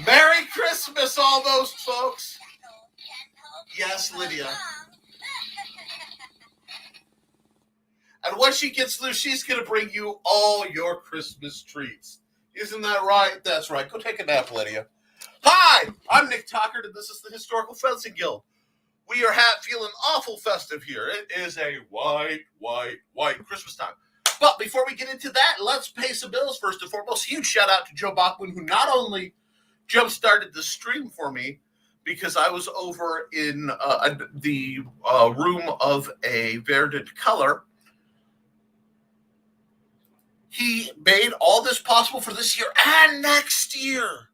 Merry Christmas, all those folks. Yes, Lydia. And when she gets loose, she's going to bring you all your Christmas treats. Isn't that right? That's right. Go take a nap, Lydia. Hi, I'm Nick Tockert, and this is the Historical Fencing Guild. We are feeling awful festive here. It is a white Christmas time. But before we get into that, let's pay some bills first and foremost. Huge shout out to Joe Bachman, who not only jump-started the stream for me, because I was over in the room of a verdant color. He made all this possible for this year and next year.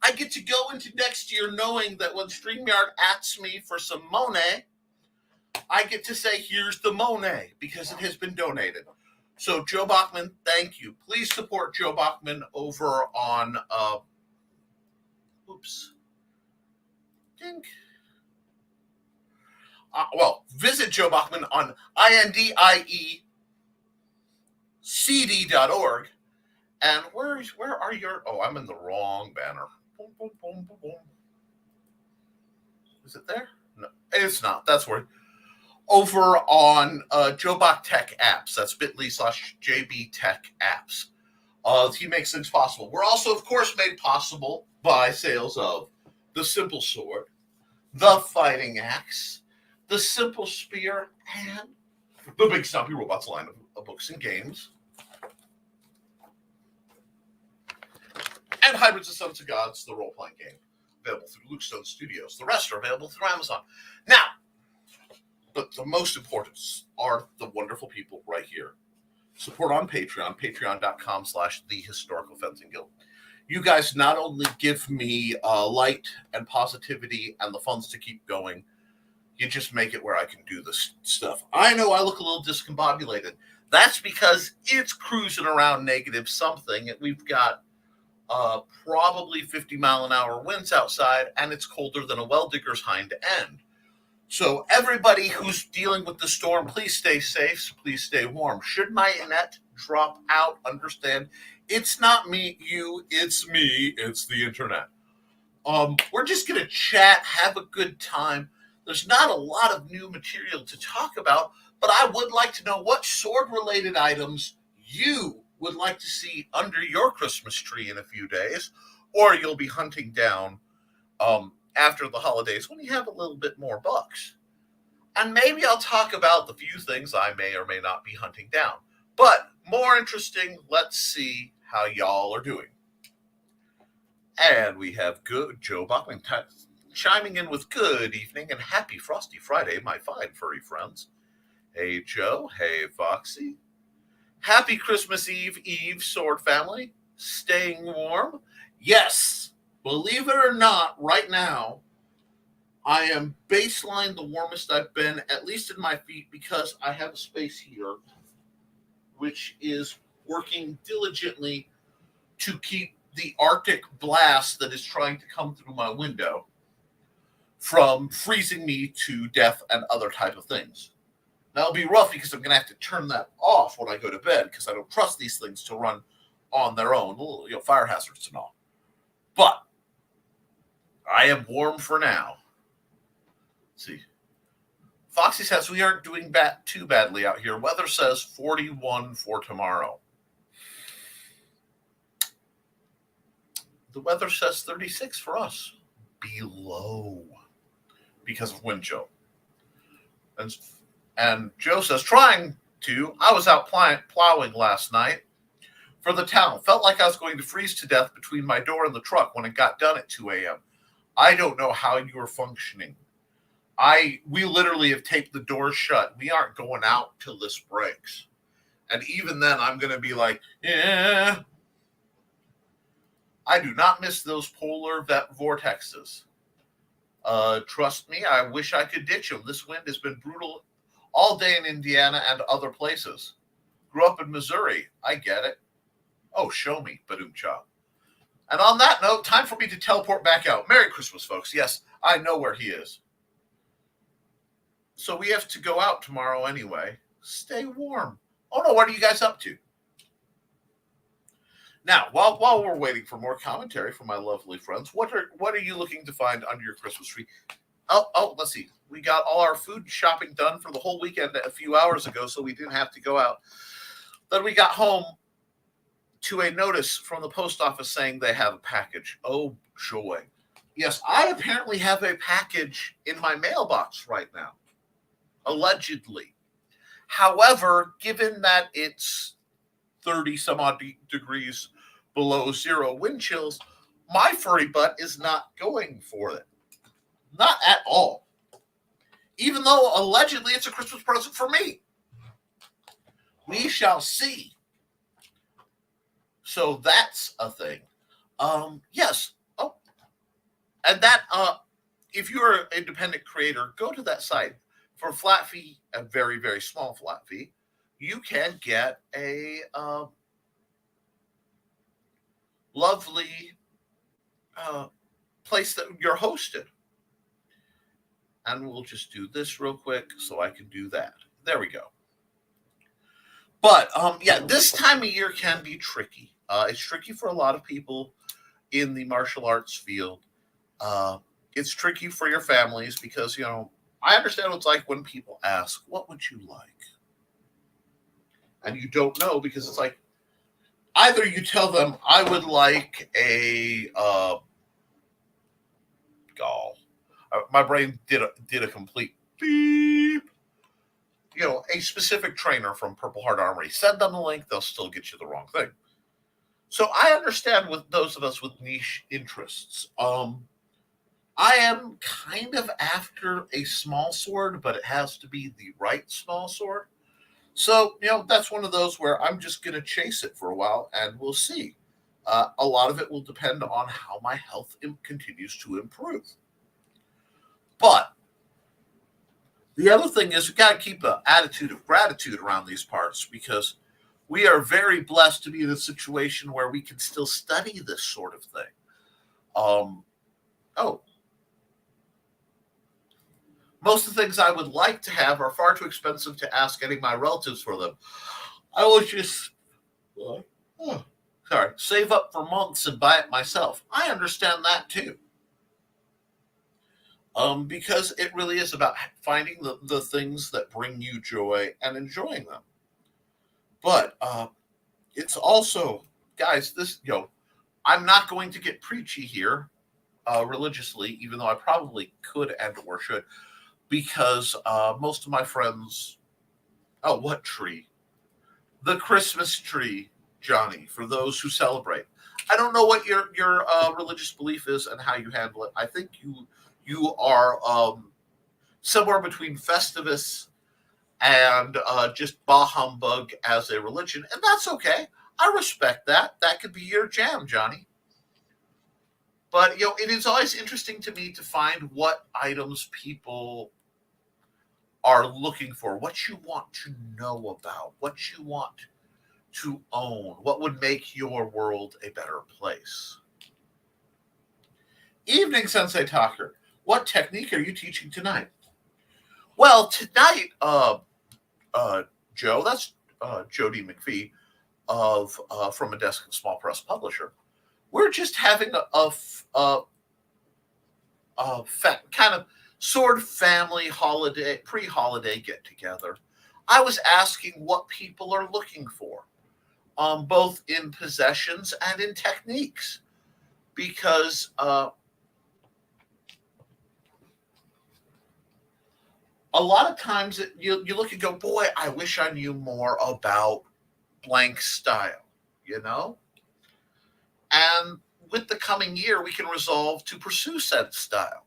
I get to go into next year knowing that when StreamYard asks me for some Monet, I get to say, here's the Monet, because it has been donated. So, Joe Bachman, thank you. Please support Joe Bachman over on, visit Joe Bachman on INDIECD.org. And where are your... Oh, I'm in the wrong banner. Boom, boom, boom, boom, boom. Is it there? No, it's not. That's where... Over on Joe Bach Tech Apps. That's bit.ly/JB Tech Apps. He makes things possible. We're also, of course, made possible by sales of the Simple Sword, the Fighting Axe, the Simple Spear, and the Big Stumpy Robots line of books and games. And Hybrids of Sons of Gods, the role-playing game, available through Lucestone Studios. The rest are available through Amazon. Now, but the most important are the wonderful people right here. Support on Patreon, patreon.com/thehistoricalfencingguild. You guys not only give me light and positivity and the funds to keep going, you just make it where I can do this stuff. I know I look a little discombobulated. That's because it's cruising around negative something, and we've got probably 50-mile-an-hour winds outside, and it's colder than a well digger's hind end. So everybody who's dealing with the storm, please stay safe, please stay warm. Should my net drop out, understand, it's not me, it's me, it's the internet. We're just going to chat, have a good time. There's not a lot of new material to talk about, but I would like to know what sword-related items you would like to see under your Christmas tree in a few days, or you'll be hunting down after the holidays when you have a little bit more bucks. And maybe I'll talk about the few things I may or may not be hunting down. But more interesting, let's see how y'all are doing. And we have good Joe Bachman chiming in with good evening and happy Frosty Friday, my fine furry friends. Hey, Joe. Hey, Foxy. Happy Christmas Eve, Sword family. Staying warm? Yes. Believe it or not, right now, I am baseline the warmest I've been, at least in my feet, because I have a space here which is working diligently to keep the Arctic blast that is trying to come through my window from freezing me to death and other type of things. Now, it'll be rough because I'm going to have to turn that off when I go to bed because I don't trust these things to run on their own, fire hazards and all. But I am warm for now. Let's see. Foxy says we aren't doing too badly out here. Weather says 41 for tomorrow. The weather says 36 for us. Below. Because of wind chill. And Joe says, I was out plowing last night for the town. Felt like I was going to freeze to death between my door and the truck when it got done at 2 a.m. I don't know how you are functioning. We literally have taped the doors shut. We aren't going out till this breaks. And even then, I'm going to be like, yeah. I do not miss those polar vortexes. Trust me, I wish I could ditch them. This wind has been brutal all day in Indiana and other places. Grew up in Missouri. I get it. Oh, show me, Badoom-cha. And on that note, time for me to teleport back out. Merry Christmas, folks. Yes, I know where he is. So we have to go out tomorrow anyway. Stay warm. Oh, no, what are you guys up to? Now, while we're waiting for more commentary from my lovely friends, what are you looking to find under your Christmas tree? Oh, let's see. We got all our food shopping done for the whole weekend a few hours ago, so we didn't have to go out. Then we got home to a notice from the post office saying they have a package. Oh, joy. Yes, I apparently have a package in my mailbox right now, allegedly. However, given that it's 30 some odd degrees below zero wind chills, my furry butt is not going for it. Not at all. Even though allegedly it's a Christmas present for me. We shall see. So that's a thing. Yes. Oh. And that if you're an independent creator, go to that site. For a flat fee, a very, very small flat fee, you can get a lovely place that you're hosted. And we'll just do this real quick so I can do that. There we go. But yeah, this time of year can be tricky. It's tricky for a lot of people in the martial arts field. It's tricky for your families because, you know, I understand what it's like when people ask, what would you like? And you don't know because it's like, either you tell them, I would like a gall. My brain did a complete beep. You know, a specific trainer from Purple Heart Armory. Send them the link, they'll still get you the wrong thing. So I understand with those of us with niche interests. I am kind of after a small sword, but it has to be the right small sword. So, you know, that's one of those where I'm just going to chase it for a while and we'll see. A lot of it will depend on how my health continues to improve. But the other thing is we got to keep an attitude of gratitude around these parts because we are very blessed to be in a situation where we can still study this sort of thing. Most of the things I would like to have are far too expensive to ask any of my relatives for them. I will just save up for months and buy it myself. I understand that too. Because it really is about finding the things that bring you joy and enjoying them. But it's also, guys, this, you know, I'm not going to get preachy here religiously, even though I probably could and or should, because most of my friends, what tree? The Christmas tree, Johnny, for those who celebrate. I don't know what your religious belief is and how you handle it. I think you are somewhere between Festivus and just bah humbug as a religion, and that's okay. I respect that. That could be your jam, Johnny. But, you know, it is always interesting to me to find what items people are looking for, what you want to know about, what you want to own, what would make your world a better place. Evening, Sensei Talker. What technique are you teaching tonight? Well, tonight, Joe, that's Jody McPhee of From a Desk and Small Press Publisher. We're just having a kind of sort of family holiday, pre-holiday get together. I was asking what people are looking for, both in possessions and in techniques, because a lot of times you look and go, boy, I wish I knew more about blank style, you know? And with the coming year, we can resolve to pursue said style.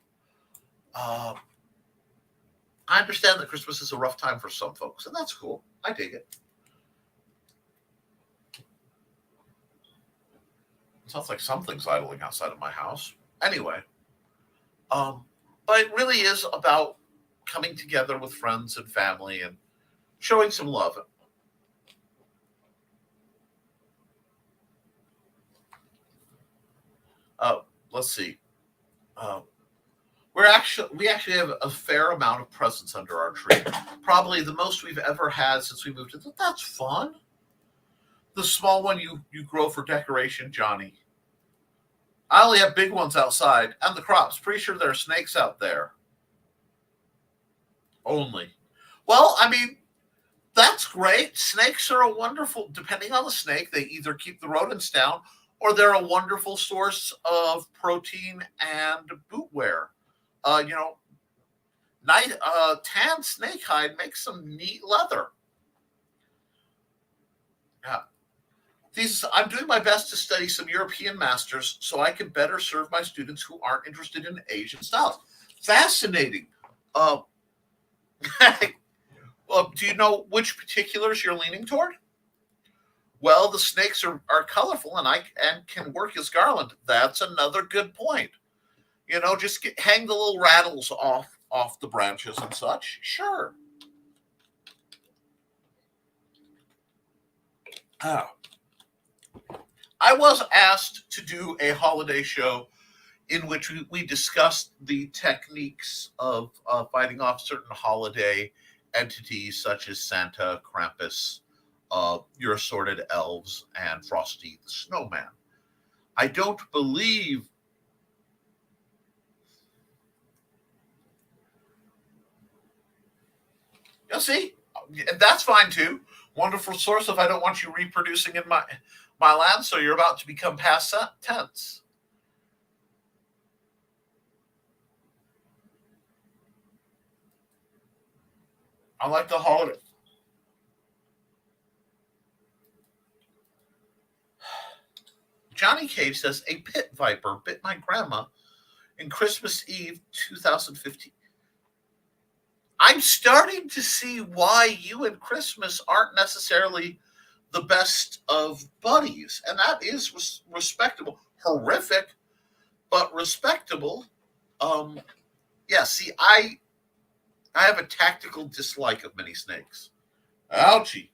I understand that Christmas is a rough time for some folks, and that's cool. I dig it. It sounds like something's idling outside of my house. Anyway, but it really is about coming together with friends and family and showing some love. Let's see. We actually have a fair amount of presents under our tree. Probably the most we've ever had since we moved in. That's fun. the small one you grow for decoration, Johnny. I only have big ones outside, and the crops. Pretty sure there are snakes out there. Only. Well, I mean, that's great. Snakes are a wonderful, depending on the snake, they either keep the rodents down or they're a wonderful source of protein and boot wear. You know, tan snake hide makes some neat leather. Yeah. I'm doing my best to study some European masters so I can better serve my students who aren't interested in Asian styles. Fascinating. Uh, well, do you know which particulars you're leaning toward? Well, the snakes are colorful and can work as garland. That's another good point. You know, just hang the little rattles off the branches and such. Sure. Oh. I was asked to do a holiday show in which we discussed the techniques of fighting off certain holiday entities such as Santa, Krampus, your assorted elves, and Frosty the Snowman. I don't believe. You see, that's fine too. Wonderful source if I don't want you reproducing in my land, so you're about to become past tense. I like the holiday. Johnny Cave says a pit viper bit my grandma in Christmas Eve 2015. I'm starting to see why you and Christmas aren't necessarily the best of buddies, and that is respectable. Horrific, but respectable. Yeah. See, I have a tactical dislike of many snakes. Ouchie.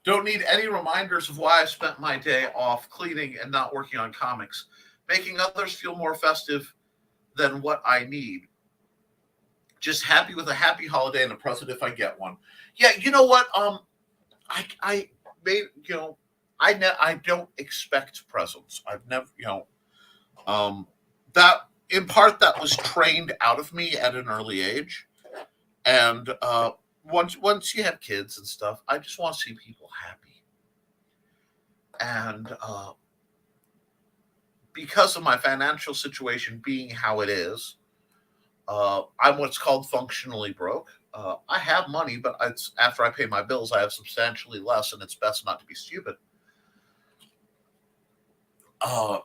Don't need any reminders of why I spent my day off cleaning and not working on comics, making others feel more festive than what I need. Just happy with a happy holiday and a present if I get one. Yeah, you know what? I made I don't expect presents. I've never that in part that was trained out of me at an early age, and once you have kids and stuff, I just want to see people happy, and because of my financial situation being how it is, I'm what's called functionally broke. I have money, but it's after I pay my bills, I have substantially less, and it's best not to be stupid. I'm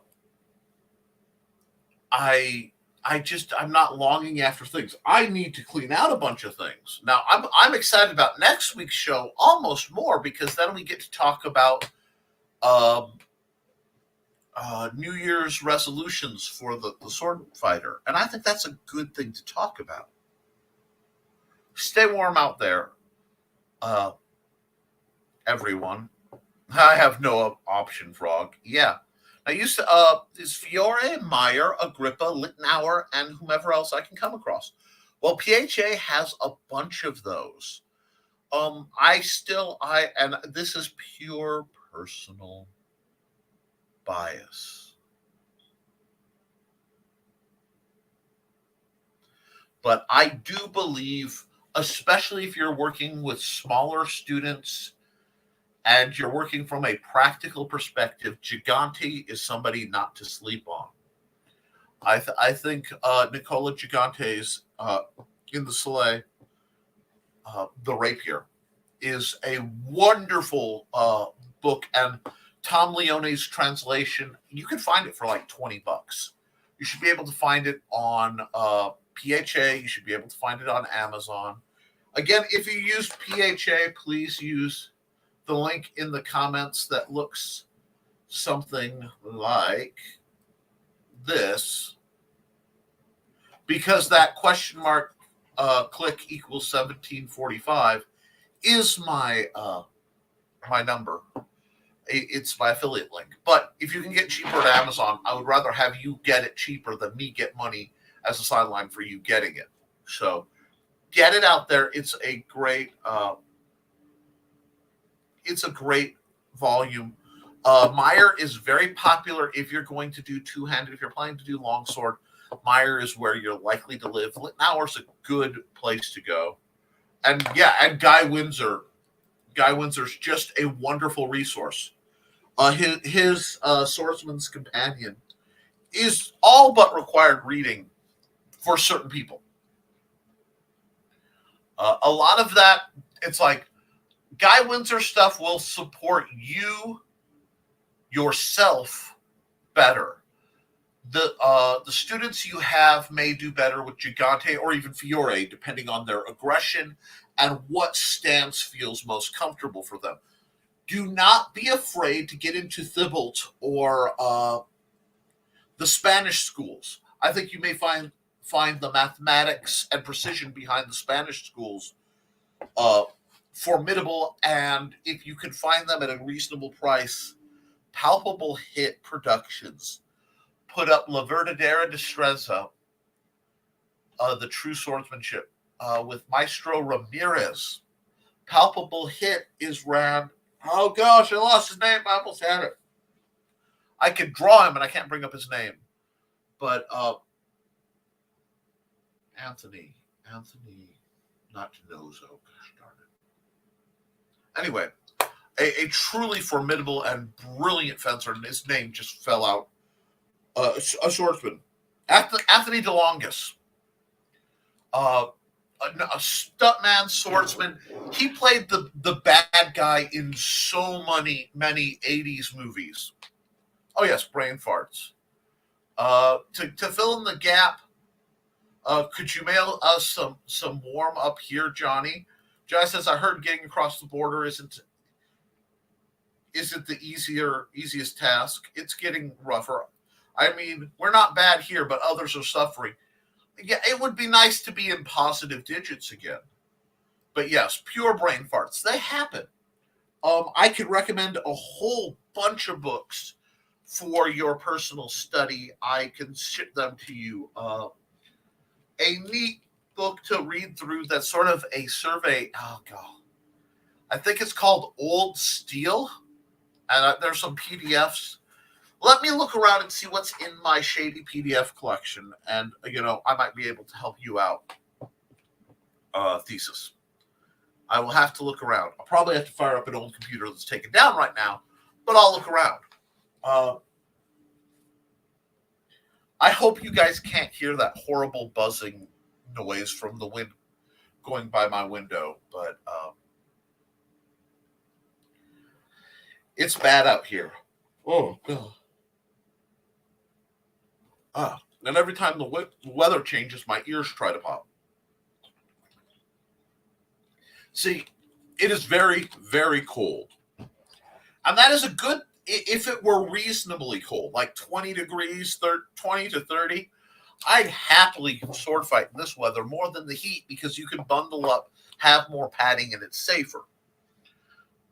not longing after things. I need to clean out a bunch of things. Now I'm excited about next week's show almost more because then we get to talk about New Year's resolutions for the sword fighter, and I think that's a good thing to talk about. Stay warm out there, everyone. I have no option, Frog. Yeah. I used to, is Fiore, Meyer, Agrippa, Littenauer, and whomever else I can come across. Well, PHA has a bunch of those. And this is pure personal bias. But I do believe, especially if you're working with smaller students and you're working from a practical perspective, Gigante is somebody not to sleep on. I think Nicola Gigante's in the Soleil, The Rapier, is a wonderful book, and Tom Leone's translation, you can find it for like $20. You should be able to find it on PHA. You should be able to find it on Amazon. Again, if you use PHA, please use the link in the comments that looks something like this, because that question mark click equals 1745 is my my number. It's my affiliate link. But if you can get cheaper at Amazon, I would rather have you get it cheaper than me get money as a sideline for you getting it. So get it out there. It's a great it's a great volume. Meyer is very popular if you're going to do two-handed. If you're planning to do longsword, Meyer is where you're likely to live. Littenauer's a good place to go. And yeah, and Guy Windsor. Guy Windsor's just a wonderful resource. His Swordsman's Companion is all but required reading for certain people. A lot of that, it's like Guy Windsor stuff will support you yourself better. The students you have may do better with Gigante or even Fiore, depending on their aggression and what stance feels most comfortable for them. Do not be afraid to get into Thibault or the Spanish schools. I think you may find the mathematics and precision behind the Spanish schools formidable, and if you can find them at a reasonable price, Palpable Hit Productions put up La Verdadera Destreza, the true swordsmanship, with Maestro Ramirez. Palpable Hit is ran. Oh gosh, I lost his name. I almost had it. I could draw him, and I can't bring up his name. But Anthony, not Genozo. Gosh darn it. Anyway, a truly formidable and brilliant fencer, and his name just fell out. A swordsman, Anthony DeLongis. A stuntman swordsman. He played the bad guy in so many 80s movies. Oh yes, brain farts. To fill in the gap, could you mail us some warm up here, Johnny? Johnny says, I heard getting across the border isn't the easiest task. It's getting rougher. I mean, we're not bad here, but others are suffering. Yeah, it would be nice to be in positive digits again. But yes, pure brain farts. They happen. I could recommend a whole bunch of books for your personal study. I can ship them to you. A neat book to read through that's sort of a survey. Oh, God. I think it's called Old Steel. And there's some PDFs. Let me look around and see what's in my shady PDF collection. And, I might be able to help you out. Thesis. I will have to look around. I'll probably have to fire up an old computer that's taken down right now, but I'll look around. I hope you guys can't hear that horrible buzzing noise from the wind going by my window, but it's bad out here. Oh, God. And every time the weather changes, my ears try to pop. See, it is very, very cold. And that is a good, if it were reasonably cold, like 20 degrees, 20 to 30, I'd happily sword fight in this weather more than the heat because you can bundle up, have more padding, and it's safer.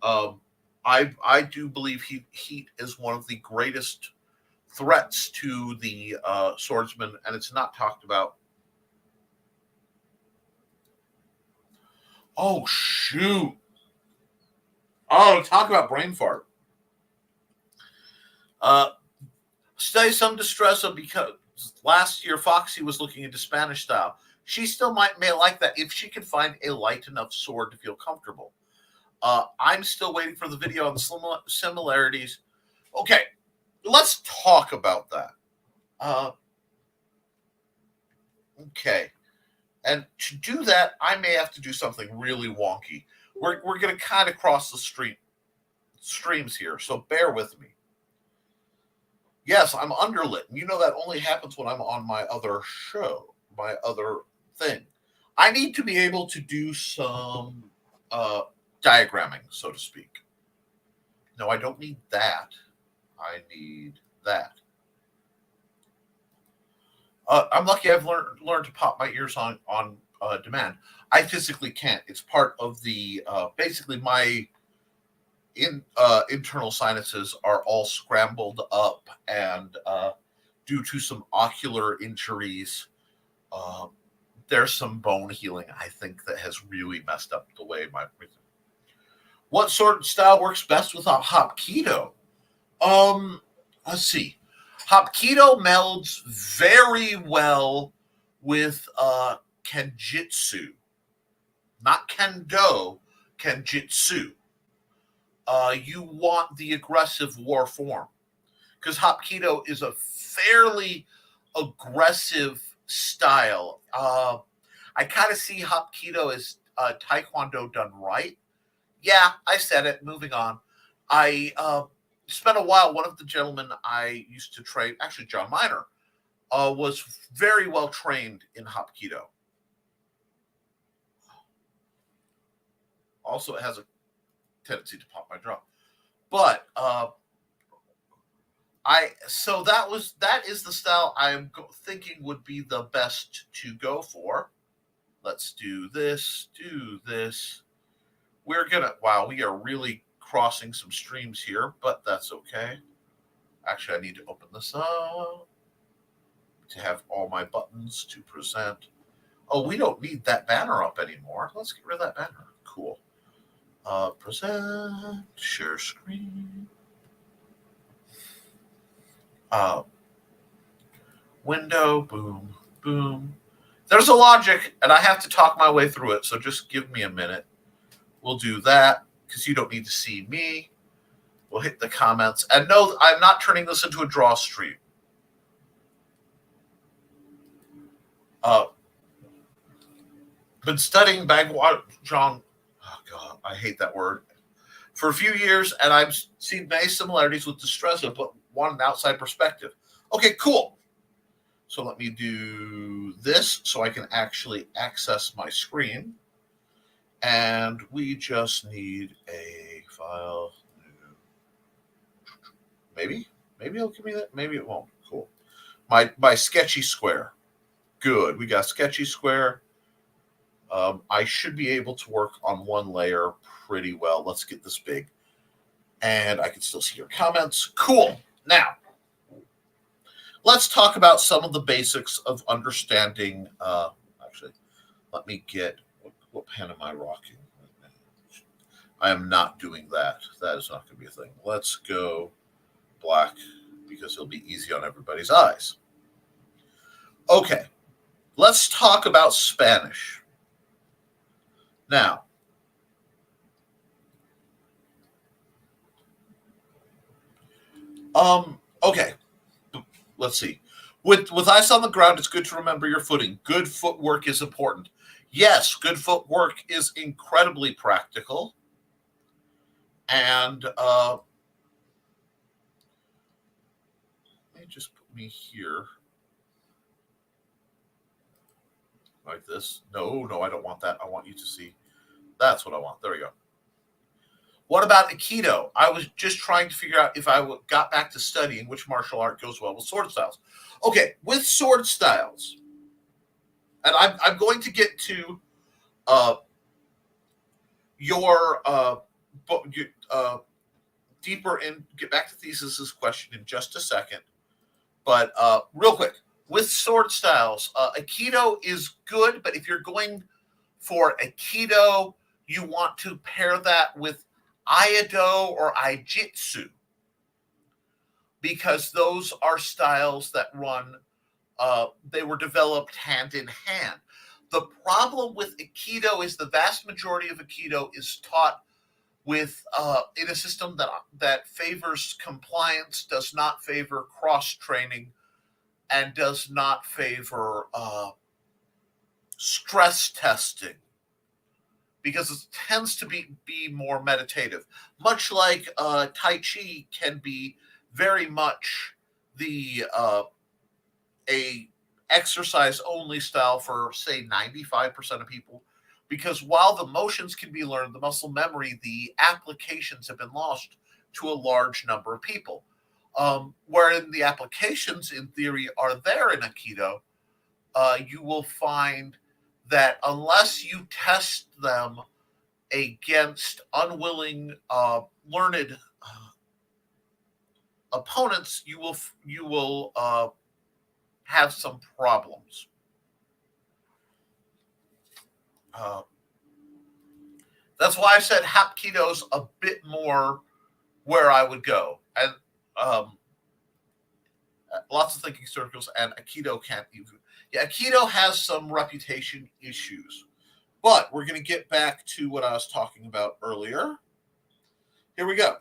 I do believe heat is one of the greatest threats to the swordsman, and it's not talked about. Oh, shoot. Oh, talk about brain fart. Study some distress because last year Foxy was looking into Spanish style. She still may like that if she can find a light enough sword to feel comfortable. I'm still waiting for the video on the similarities. Okay, let's talk about that. Okay. And to do that, I may have to do something really wonky. We're going to kind of cross the streams here, so bear with me. Yes, I'm underlit. You know that only happens when I'm on my other show, my other thing. I need to be able to do some diagramming, so to speak. No, I don't need that. I need that. I'm lucky I've learned to pop my ears on demand. I physically can't. It's part of the basically my internal sinuses are all scrambled up, and due to some ocular injuries, there's some bone healing, I think, that has really messed up the way my breathing. What sort of style works best with a Hapkido? Let's see. Hapkido melds very well with Kenjutsu. Not Kendo, Kenjutsu. You want the aggressive war form. Because Hapkido is a fairly aggressive style. I kind of see Hapkido as Taekwondo done right. Yeah, I said it. Moving on. I spent a while. One of the gentlemen I used to train, actually John Miner, was very well trained in Hapkido. Also, it has a tendency to pop my jaw. But that is the style I'm thinking would be the best to go for. Let's do this. We are really crossing some streams here, but that's okay. Actually, I need to open this up to have all my buttons to present. Oh, we don't need that banner up anymore. Let's get rid of that banner. Cool. Present, share screen. Window, boom, boom. There's a logic, and I have to talk my way through it, so just give me a minute. We'll do that, because you don't need to see me. We'll hit the comments. And no, I'm not turning this into a draw stream. Been studying Bhagavad Gita. Oh, God, I hate that word. For a few years, and I've seen many similarities with Distressa, but want an outside perspective. Okay, cool. So let me do this so I can actually access my screen. And we just need a file. Maybe it'll give me that. Maybe it won't. Cool. My sketchy square. Good. We got sketchy square. I should be able to work on one layer pretty well. Let's get this big. And I can still see your comments. Cool. Now, let's talk about some of the basics of understanding. Actually, let me get, what pen am I rocking? I am not doing that. That is not going to be a thing. Let's go black because it'll be easy on everybody's eyes. Okay, let's talk about Spanish. Now, okay, let's see. With ice on the ground, it's good to remember your footing. Good footwork is important. Yes, good footwork is incredibly practical. And let me just put me here. Like this. No, I don't want that. I want you to see. That's what I want. There we go. What about Aikido? I was just trying to figure out if I got back to studying which martial art goes well with sword styles. Okay, with sword styles, and I'm going to get to your deeper in, get back to Thesis's question in just a second. But real quick, with sword styles, Aikido is good, but if you're going for Aikido, you want to pair that with Aido or Aijitsu, because those are styles that run, they were developed hand in hand. The problem with Aikido is the vast majority of Aikido is taught with in a system that favors compliance, does not favor cross-training, and does not favor stress testing, because it tends to be more meditative. Much like Tai Chi can be very much the a exercise-only style for, say, 95% of people, because while the motions can be learned, the muscle memory, the applications have been lost to a large number of people. Wherein the applications, in theory, are there in Aikido, you will find that unless you test them against unwilling, learned opponents, you will have some problems. That's why I said Hapkido's a bit more where I would go. And lots of thinking circles, and Aikido can't even. Yeah, Aikido has some reputation issues. But we're going to get back to what I was talking about earlier. Here we go.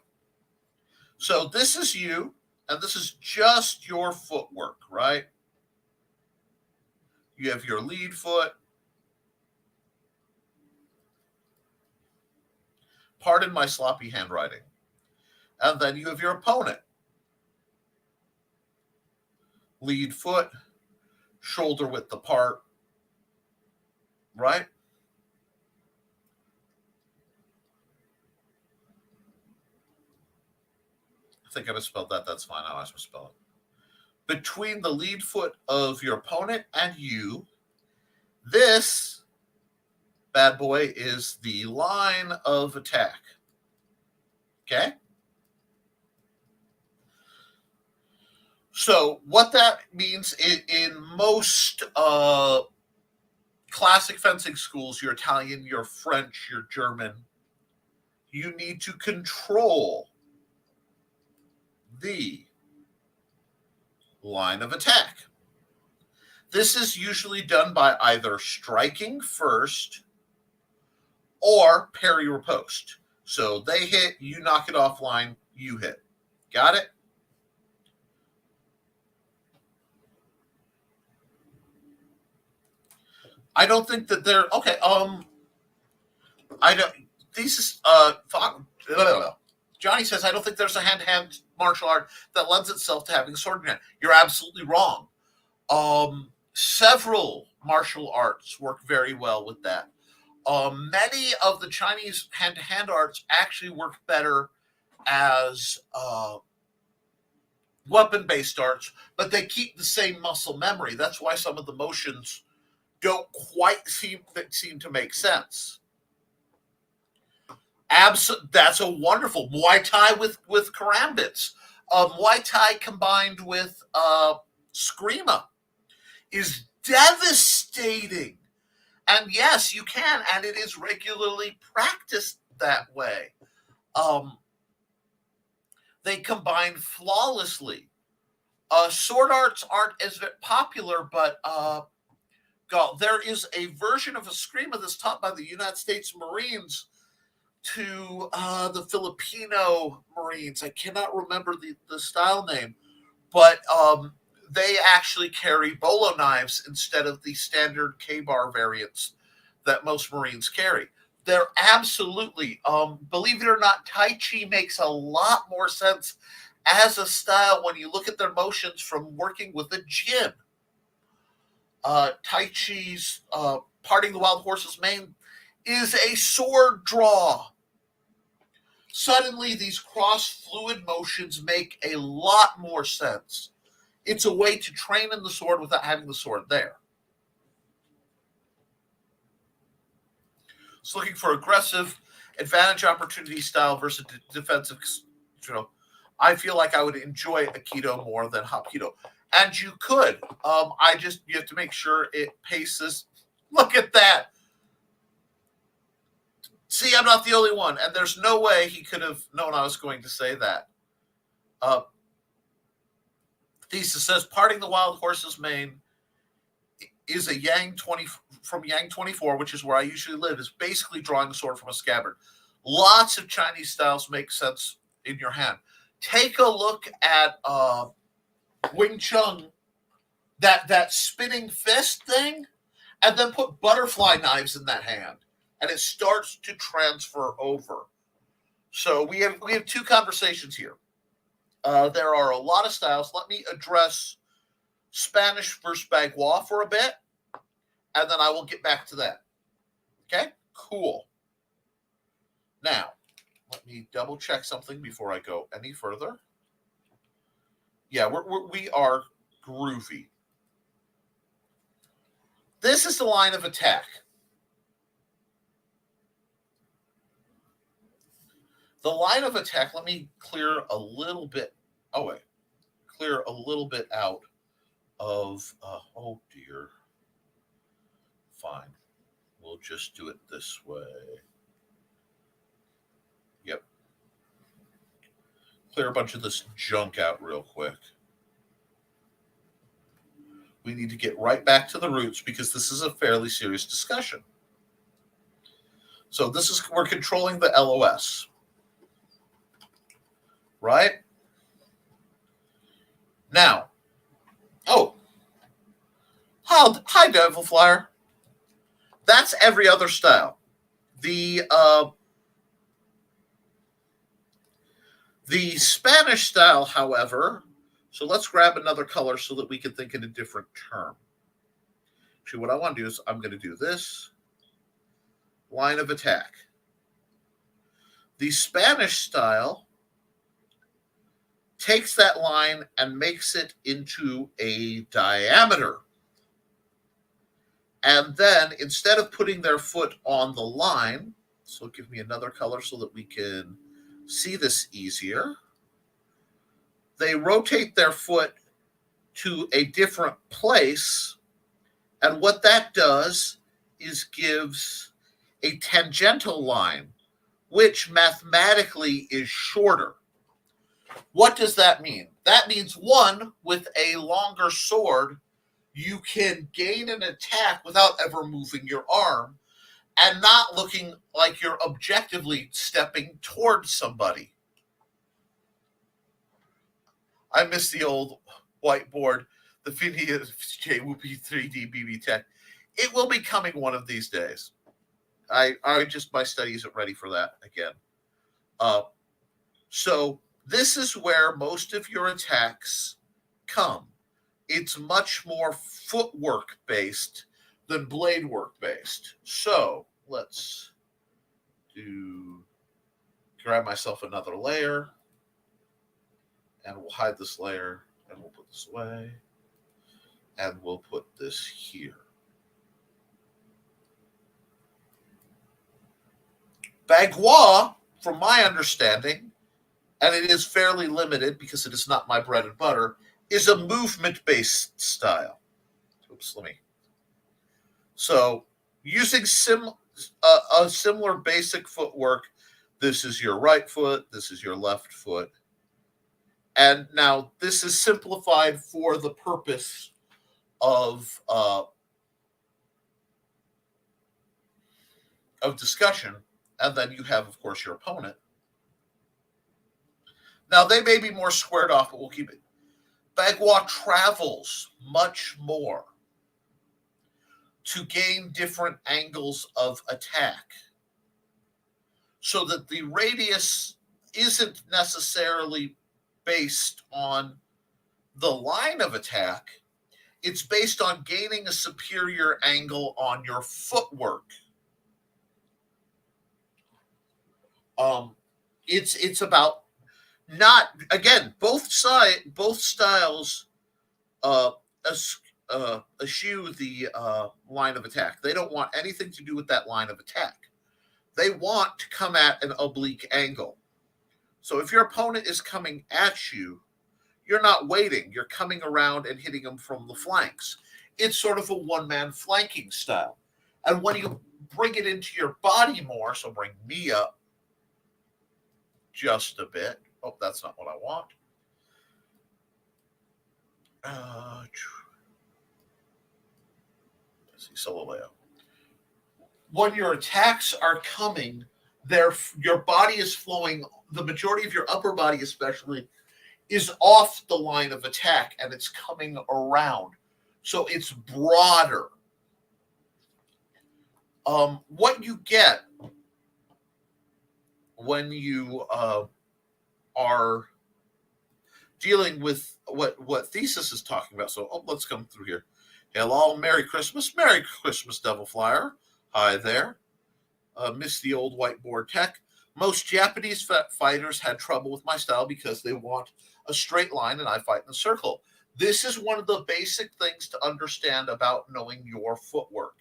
So this is you, and this is just your footwork, right? You have your lead foot. Pardon my sloppy handwriting. And then you have your opponent. Lead foot, shoulder width apart, right? I think I misspelled that. That's fine. I always misspell it. Between the lead foot of your opponent and you, this bad boy is the line of attack. Okay? So what that means in most classic fencing schools, your Italian, your French, your German, you need to control the line of attack. This is usually done by either striking first or parry riposte. So they hit, you knock it offline, you hit. Got it? I don't think that they're okay. I don't. These is Johnny says I don't think there's a hand-to-hand martial art that lends itself to having a sword in hand. You're absolutely wrong. Several martial arts work very well with that. Many of the Chinese hand-to-hand arts actually work better as weapon-based arts, but they keep the same muscle memory. That's why some of the motions don't quite seem to make sense. That's a wonderful Muay Thai with karambits. Muay Thai combined with Screama is devastating. And yes, you can, and it is regularly practiced that way. They combine flawlessly. Sword arts aren't as popular, but there is a version of a Screama that's taught by the United States Marines to the Filipino Marines. I cannot remember the style name, but they actually carry bolo knives instead of the standard K-bar variants that most Marines carry. They're absolutely, believe it or not, Tai Chi makes a lot more sense as a style when you look at their motions from working with a jin. Tai Chi's Parting the Wild Horse's Mane is a sword draw. Suddenly, these cross-fluid motions make a lot more sense. It's a way to train in the sword without having the sword there. It's looking for aggressive, advantage opportunity style versus defensive. I feel like I would enjoy Aikido more than Hapkido. And you could. You have to make sure it paces. Look at that. See, I'm not the only one, and there's no way he could have known I was going to say that. Thesis says, Parting the Wild Horse's Mane is a Yang 20 from Yang 24, which is where I usually live, is basically drawing a sword from a scabbard. Lots of Chinese styles make sense in your hand. Take a look at Wing Chun, that spinning fist thing, and then put butterfly knives in that hand, and it starts to transfer over. So we have two conversations here. There are a lot of styles. Let me address Spanish versus Bagua for a bit, and then I will get back to that. Okay? Cool. Now, let me double check something before I go any further. Yeah, we are groovy. This is the line of attack. The line of attack, let me clear a little bit. Oh, wait. Clear a little bit out of, oh dear. Fine. We'll just do it this way. clear a bunch of this junk out real quick. We need to get right back to the roots because this is a fairly serious discussion. So we're controlling the LOS, right? Now, hi, Devil Flyer. That's every other style. The Spanish style, however, so let's grab another color so that we can think in a different term. Actually, what I want to do is I'm going to do this line of attack. The Spanish style takes that line and makes it into a diameter. And then instead of putting their foot on the line, so give me another color so that we can see this easier, they rotate their foot to a different place. And what that does is gives a tangential line, which mathematically is shorter. What does that mean? That means, one, with a longer sword, you can gain an attack without ever moving your arm and not looking like you're objectively stepping towards somebody. I miss the old whiteboard, the Phineas J. Whoopi 3D BB Tech. It will be coming one of these days. My study isn't ready for that again. So this is where most of your attacks come. It's much more footwork based than blade work based. So let's grab myself another layer, and we'll hide this layer, and we'll put this away, and we'll put this here. Bagua, from my understanding, and it is fairly limited because it is not my bread and butter, is a movement-based style. Oops, So using a similar basic footwork, this is your right foot, this is your left foot. And now this is simplified for the purpose of discussion. And then you have, of course, your opponent. Now, they may be more squared off, but we'll keep it. Bagua travels much more to gain different angles of attack so that the radius isn't necessarily based on the line of attack. It's based on gaining a superior angle on your footwork. It's about not, again, both styles eschew the line of attack. They don't want anything to do with that line of attack. They want to come at an oblique angle. So if your opponent is coming at you, you're not waiting. You're coming around and hitting them from the flanks. It's sort of a one-man flanking style. And when you bring it into your body more, so bring me up just a bit. Oh, that's not what I want. Let's see, solo layout. When your attacks are coming, your body is flowing, the majority of your upper body especially, is off the line of attack, and it's coming around. So it's broader. What you get when you are dealing with what Thesis is talking about. So let's come through here. Hello, Merry Christmas. Merry Christmas, Devil Flyer. Hi there. Miss the old whiteboard tech. Most Japanese fighters had trouble with my style because they want a straight line and I fight in a circle. This is one of the basic things to understand about knowing your footwork,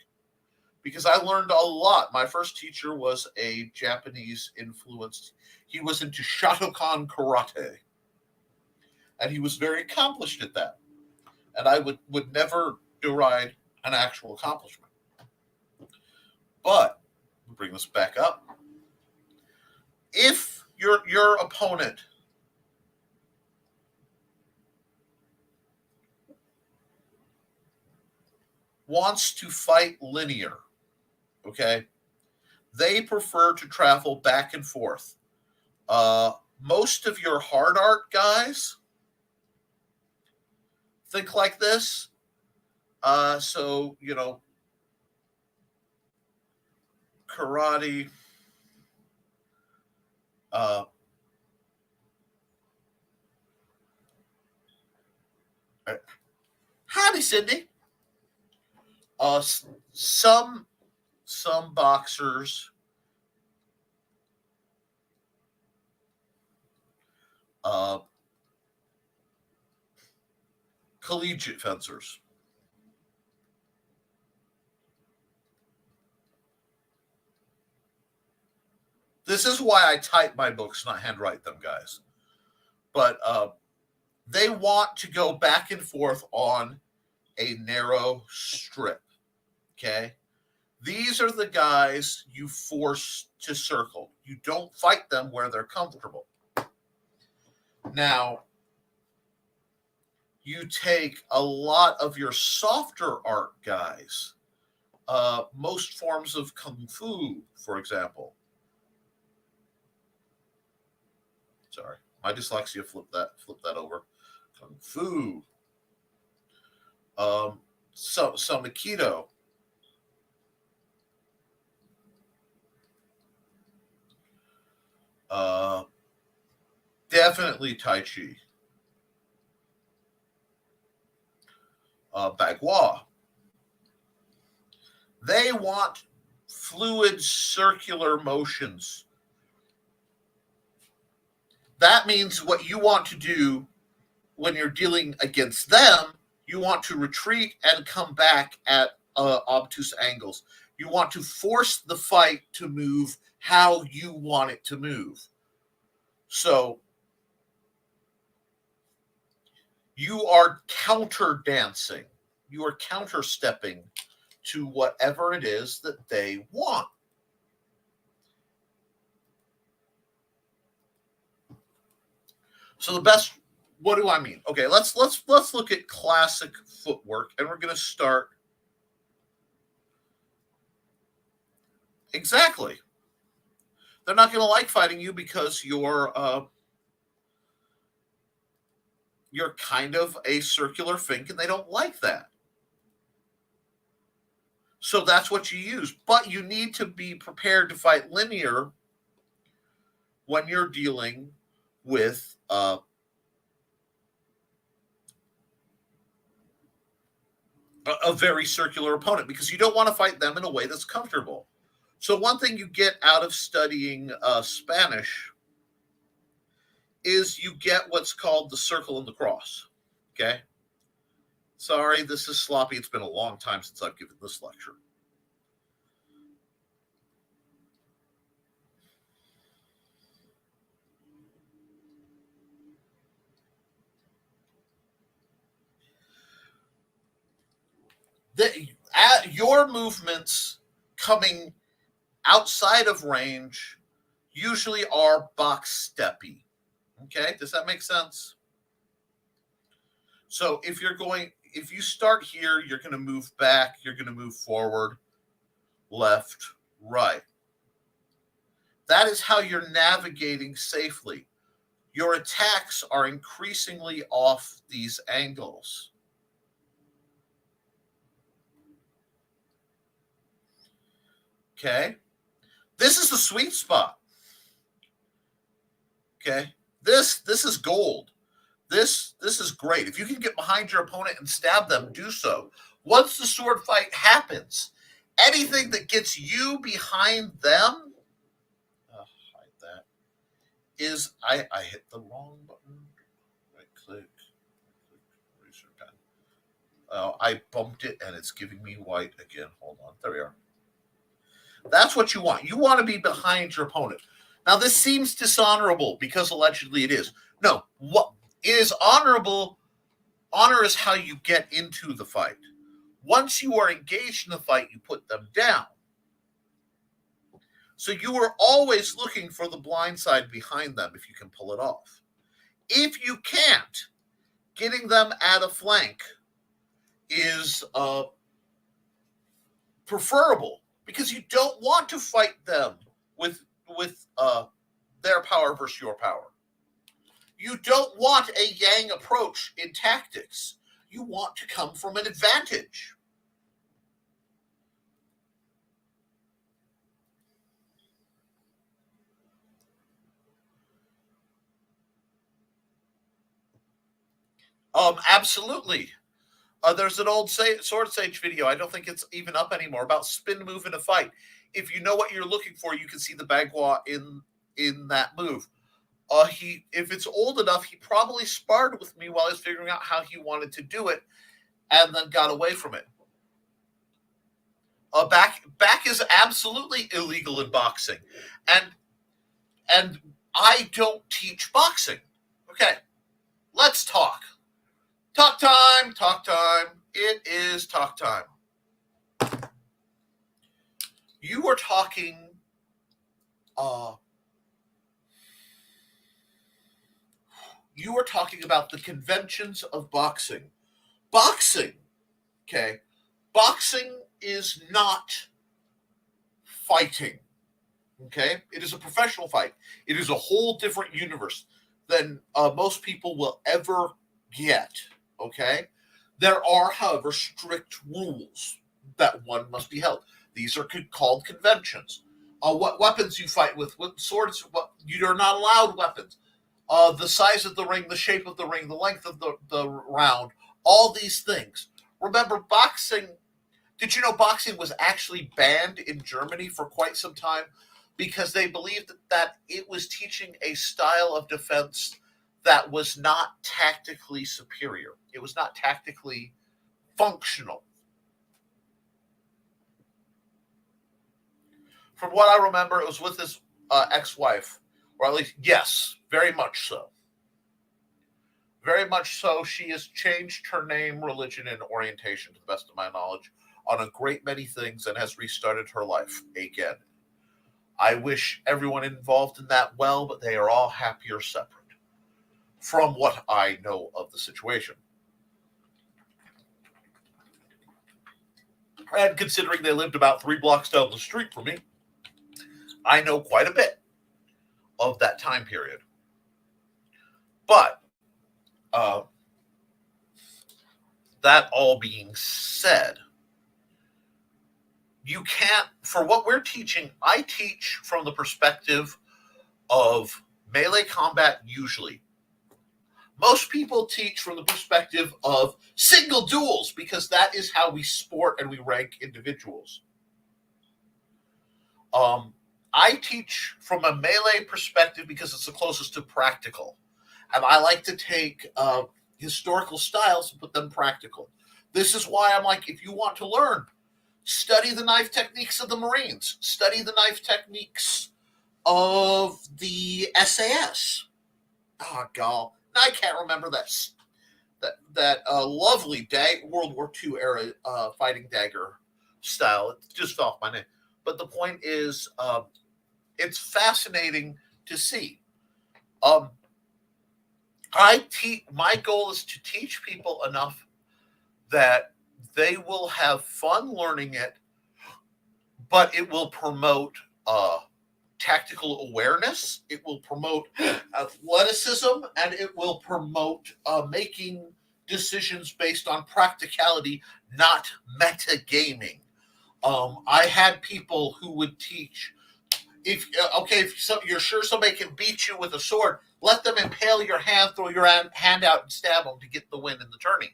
because I learned a lot. My first teacher was a Japanese influenced. He was into Shotokan karate, and he was very accomplished at that. And I would never deride an actual accomplishment. But we'll bring this back up. If your opponent wants to fight linear, okay? They prefer to travel back and forth. Most of your hard art guys think like this. So, you know, karate, howdy, Sydney. Some boxers collegiate fencers. This is why I type my books, not handwrite them, guys. But they want to go back and forth on a narrow strip. Okay? These are the guys you force to circle. You don't fight them where they're comfortable. Now, you take a lot of your softer art guys, most forms of kung fu, for example. Sorry, my dyslexia flip that over. Kung fu. Some Aikido. Definitely Tai Chi. Bagua. They want fluid circular motions. That means what you want to do when you're dealing against them, you want to retreat and come back at obtuse angles. You want to force the fight to move how you want it to move. So you are counter dancing. You are counter stepping to whatever it is that they want. So the best, what do I mean? Okay, let's look at classic footwork, and we're going to start exactly. They're not going to like fighting you because you're kind of a circular fink, and they don't like that. So that's what you use. But you need to be prepared to fight linear when you're dealing with a very circular opponent, because you don't want to fight them in a way that's comfortable. So one thing you get out of studying Spanish is you get what's called the circle and the cross. Okay? Sorry, this is sloppy. It's been a long time since I've given this lecture. Your movements coming outside of range usually are box steppy. Okay, does that make sense? So if you start here, you're going to move back, you're going to move forward, left, right. That is how you're navigating safely. Your attacks are increasingly off these angles. Okay, this is the sweet spot. Okay, this is gold. This is great. If you can get behind your opponent and stab them, do so. Once the sword fight happens, anything that gets you behind them, hide that, is I hit the wrong button. Right click, eraser pen. I bumped it and it's giving me white again. Hold on, there we are. That's what you want. You want to be behind your opponent. Now, this seems dishonorable because allegedly it is. No, what is honorable? Honor is how you get into the fight. Once you are engaged in the fight, you put them down. So you are always looking for the blind side behind them if you can pull it off. If you can't, getting them at a flank is preferable because you don't want to fight them with their power versus your power. You don't want a yang approach in tactics. You want to come from an advantage. Absolutely. There's an old Sword Sage video. I don't think it's even up anymore about spin move in a fight. If you know what you're looking for, you can see the Bagua in that move. If it's old enough, he probably sparred with me while I was figuring out how he wanted to do it, and then got away from it. Back is absolutely illegal in boxing, and I don't teach boxing. Okay, let's talk. Talk time, talk time. It is talk time. You are talking about the conventions of boxing. Boxing, okay? Boxing is not fighting, okay? It is a professional fight. It is a whole different universe than most people will ever get, okay? There are, however, strict rules that one must be held. These are called conventions. What weapons you fight with, what swords, you are not allowed weapons. The size of the ring, the shape of the ring, the length of the round, all these things. Remember, boxing, did you know boxing was actually banned in Germany for quite some time because they believed that it was teaching a style of defense that was not tactically superior. It was not tactically functional. From what I remember, it was with his ex-wife, or at least, yes, very much so. Very much so. She has changed her name, religion, and orientation, to the best of my knowledge, on a great many things and has restarted her life again. I wish everyone involved in that well, but they are all happier separate, from what I know of the situation. And considering they lived about 3 blocks down the street from me, I know quite a bit of that time period. But that all being said, you can't, for what we're teaching, I teach from the perspective of melee combat usually. Most people teach from the perspective of single duels because that is how we sport and we rank individuals. I teach from a melee perspective because it's the closest to practical. And I like to take historical styles and put them practical. This is why I'm like, if you want to learn, study the knife techniques of the Marines. Study the knife techniques of the SAS. Oh, God. I can't remember that lovely World War II era fighting dagger style. It just fell off my name. But the point is, it's fascinating to see. My goal is to teach people enough that they will have fun learning it, but it will promote tactical awareness, it will promote athleticism, and it will promote making decisions based on practicality, not metagaming. I had people who would teach, if you're sure somebody can beat you with a sword, let them impale your hand, throw your hand out, and stab them to get the win in the tourney.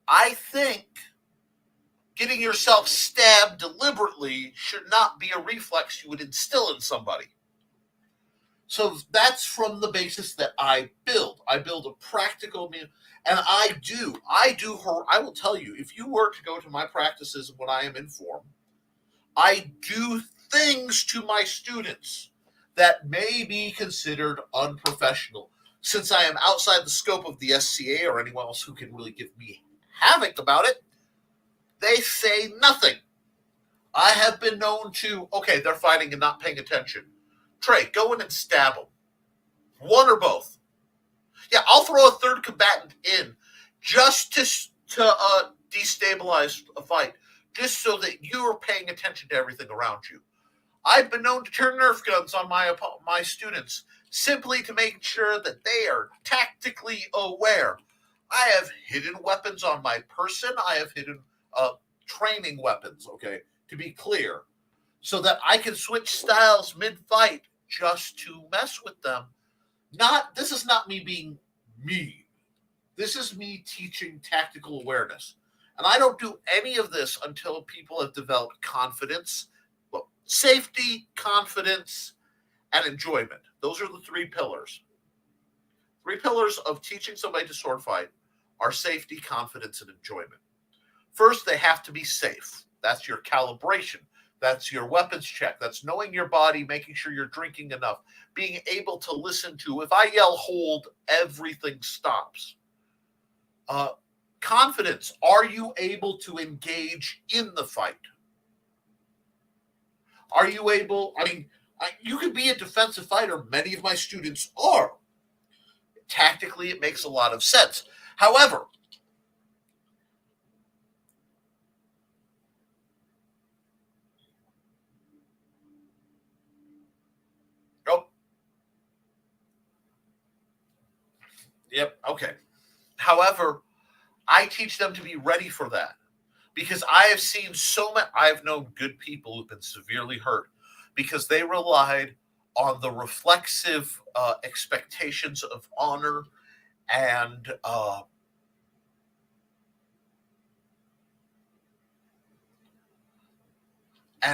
I think getting yourself stabbed deliberately should not be a reflex you would instill in somebody. So that's from the basis that I build. I build a practical, and I will tell you, if you were to go to my practices when I am in form, I do things to my students that may be considered unprofessional. Since I am outside the scope of the SCA or anyone else who can really give me havoc about it, they say nothing. I have been known to, okay, they're fighting and not paying attention. Trey, go in and stab them. One or both. Yeah, I'll throw a third combatant in just to destabilize a fight, just so that you're paying attention to everything around you. I've been known to turn Nerf guns on my students simply to make sure that they are tactically aware. I have hidden weapons on my person. I have hidden training weapons, okay, to be clear, so that I can switch styles mid-fight just to mess with them. This is not me being mean. This is me teaching tactical awareness. And I don't do any of this until people have developed confidence, safety, confidence, and enjoyment. Those are the three pillars. Three pillars of teaching somebody to sword fight are safety, confidence, and enjoyment. First, they have to be safe. That's your calibration. That's your weapons check. That's knowing your body, making sure you're drinking enough, being able to listen to, if I yell hold, everything stops. Confidence. Are you able to engage in the fight? Are you able, you could be a defensive fighter. Many of my students are. Tactically, it makes a lot of sense. However, okay. However, I teach them to be ready for that because I have seen I've known good people who've been severely hurt because they relied on the reflexive expectations of honor and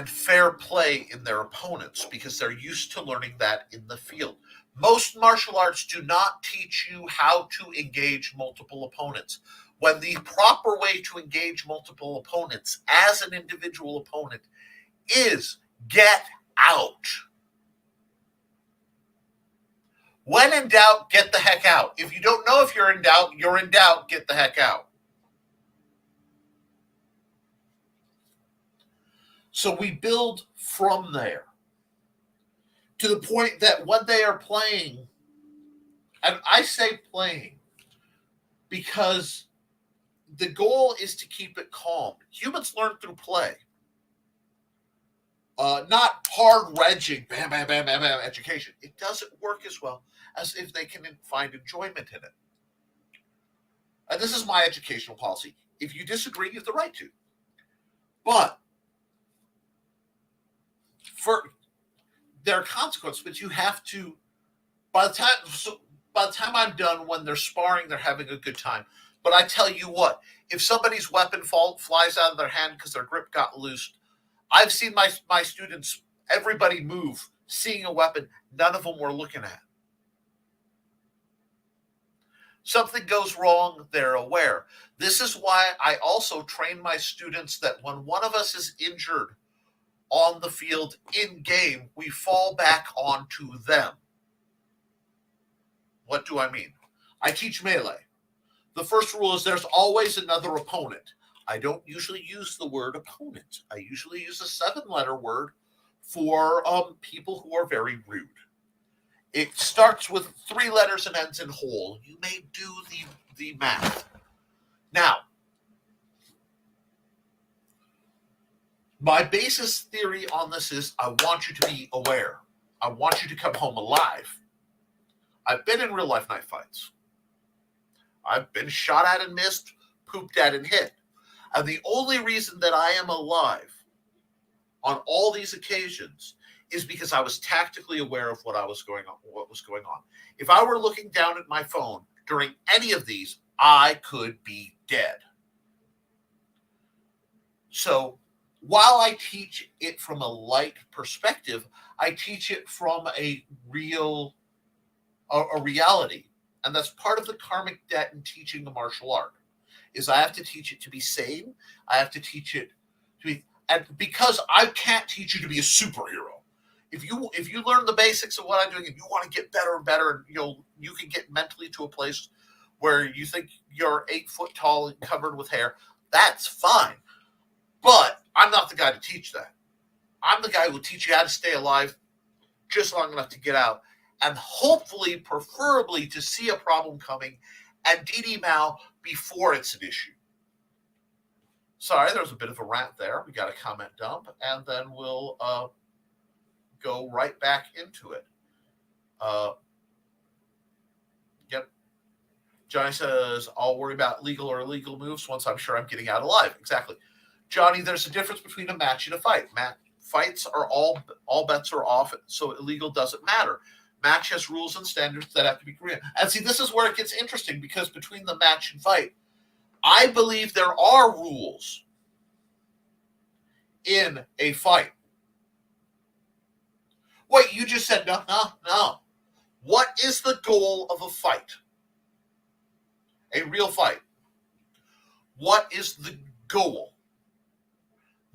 fair play in their opponents because they're used to learning that in the field. Most martial arts do not teach you how to engage multiple opponents. When the proper way to engage multiple opponents as an individual opponent is get out. When in doubt, get the heck out. If you don't know if you're in doubt, get the heck out. So we build from there to the point that when they are playing, and I say playing because the goal is to keep it calm. Humans learn through play. Not hard wedging, bam, bam, bam, bam, bam, education. It doesn't work as well as if they can find enjoyment in it. And this is my educational policy. If you disagree, you have the right to. But there are consequences, but you have to. By the time I'm done, when they're sparring, they're having a good time. But I tell you what, if somebody's weapon flies out of their hand because their grip got loose, I've seen my students, everybody move, seeing a weapon none of them were looking at. Something goes wrong, they're aware. This is why I also train my students that when one of us is injured on the field in game, we fall back onto them. What do I mean? I teach melee. The first rule is there's always another opponent. I don't usually use the word opponent. I usually use a 7-letter word for people who are very rude. It starts with 3 letters and ends in whole. You may do the math. Now, my basis theory on this is I want you to be aware. I want you to come home alive. I've been in real life knife fights. I've been shot at and missed, pooped at and hit. And the only reason that I am alive on all these occasions is because I was tactically aware of what was going on. If I were looking down at my phone during any of these, I could be dead. So while I teach it from a light perspective, I teach it from a reality. And that's part of the karmic debt in teaching the martial art, is I have to teach it to be sane. I have to teach it to be, and because I can't teach you to be a superhero. If you learn the basics of what I'm doing and you want to get better and better, and you can get mentally to a place where you think you're 8 foot tall and covered with hair, that's fine. But I'm not the guy to teach that. I'm the guy who will teach you how to stay alive just long enough to get out, and hopefully, preferably, to see a problem coming and DD Mao before it's an issue. Sorry, there's a bit of a rant there. We got a comment dump, and then we'll go right back into it. Yep. Johnny says, I'll worry about legal or illegal moves once I'm sure I'm getting out alive. Exactly. Johnny, there's a difference between a match and a fight. Fights are all bets are off, so illegal doesn't matter. Match has rules and standards that have to be agreed. And see, this is where it gets interesting, because between the match and fight, I believe there are rules in a fight. Wait, you just said no. What is the goal of a fight? A real fight. What is the goal?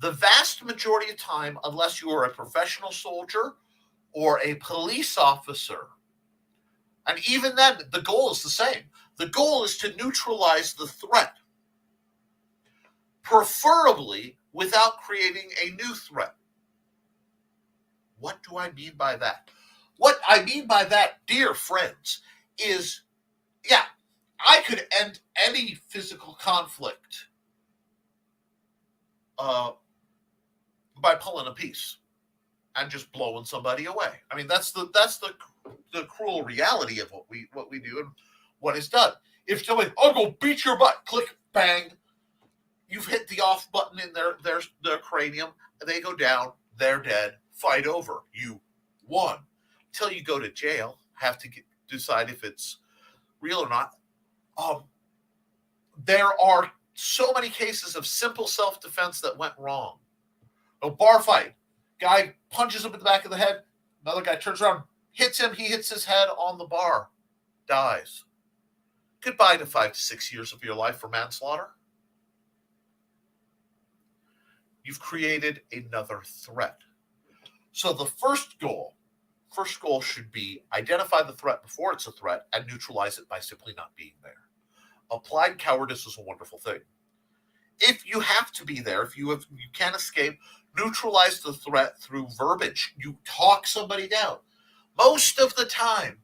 The vast majority of time, unless you are a professional soldier or a police officer, and even then, the goal is the same. The goal is to neutralize the threat, preferably without creating a new threat. What do I mean by that? What I mean by that, dear friends, is, yeah, I could end any physical conflict by pulling a piece and just blowing somebody away. I mean, that's the cruel reality of what we do and what is done. If somebody, I'll go beat your butt, click, bang, you've hit the off button in their cranium, they go down, they're dead, fight over, you won. Until you go to jail, have to decide if it's real or not. There are so many cases of simple self-defense that went wrong. A bar fight, guy punches him in the back of the head, another guy turns around, hits him, he hits his head on the bar, dies. Goodbye to 5 to 6 years of your life for manslaughter. You've created another threat. So the first goal should be identify the threat before it's a threat and neutralize it by simply not being there. Applied cowardice is a wonderful thing. If you have to be there, if you can't escape, neutralize the threat through verbiage. You talk somebody down. Most of the time,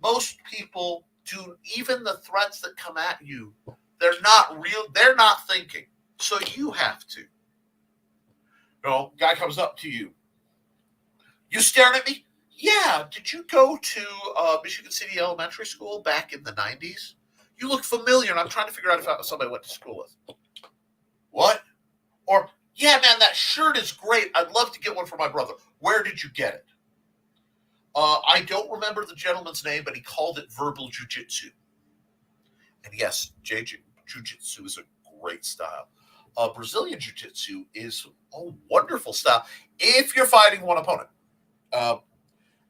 most people do, even the threats that come at you, they're not real, they're not thinking. So you have to. Guy comes up to you. You staring at me? Yeah. Did you go to Michigan City Elementary School back in the 90s? You look familiar, and I'm trying to figure out if somebody I went to school with. What? Or, yeah, man, that shirt is great. I'd love to get one for my brother. Where did you get it? I don't remember the gentleman's name, but he called it verbal jujitsu. And yes, jujitsu is a great style. Brazilian jiu-jitsu is a wonderful style if you're fighting one opponent.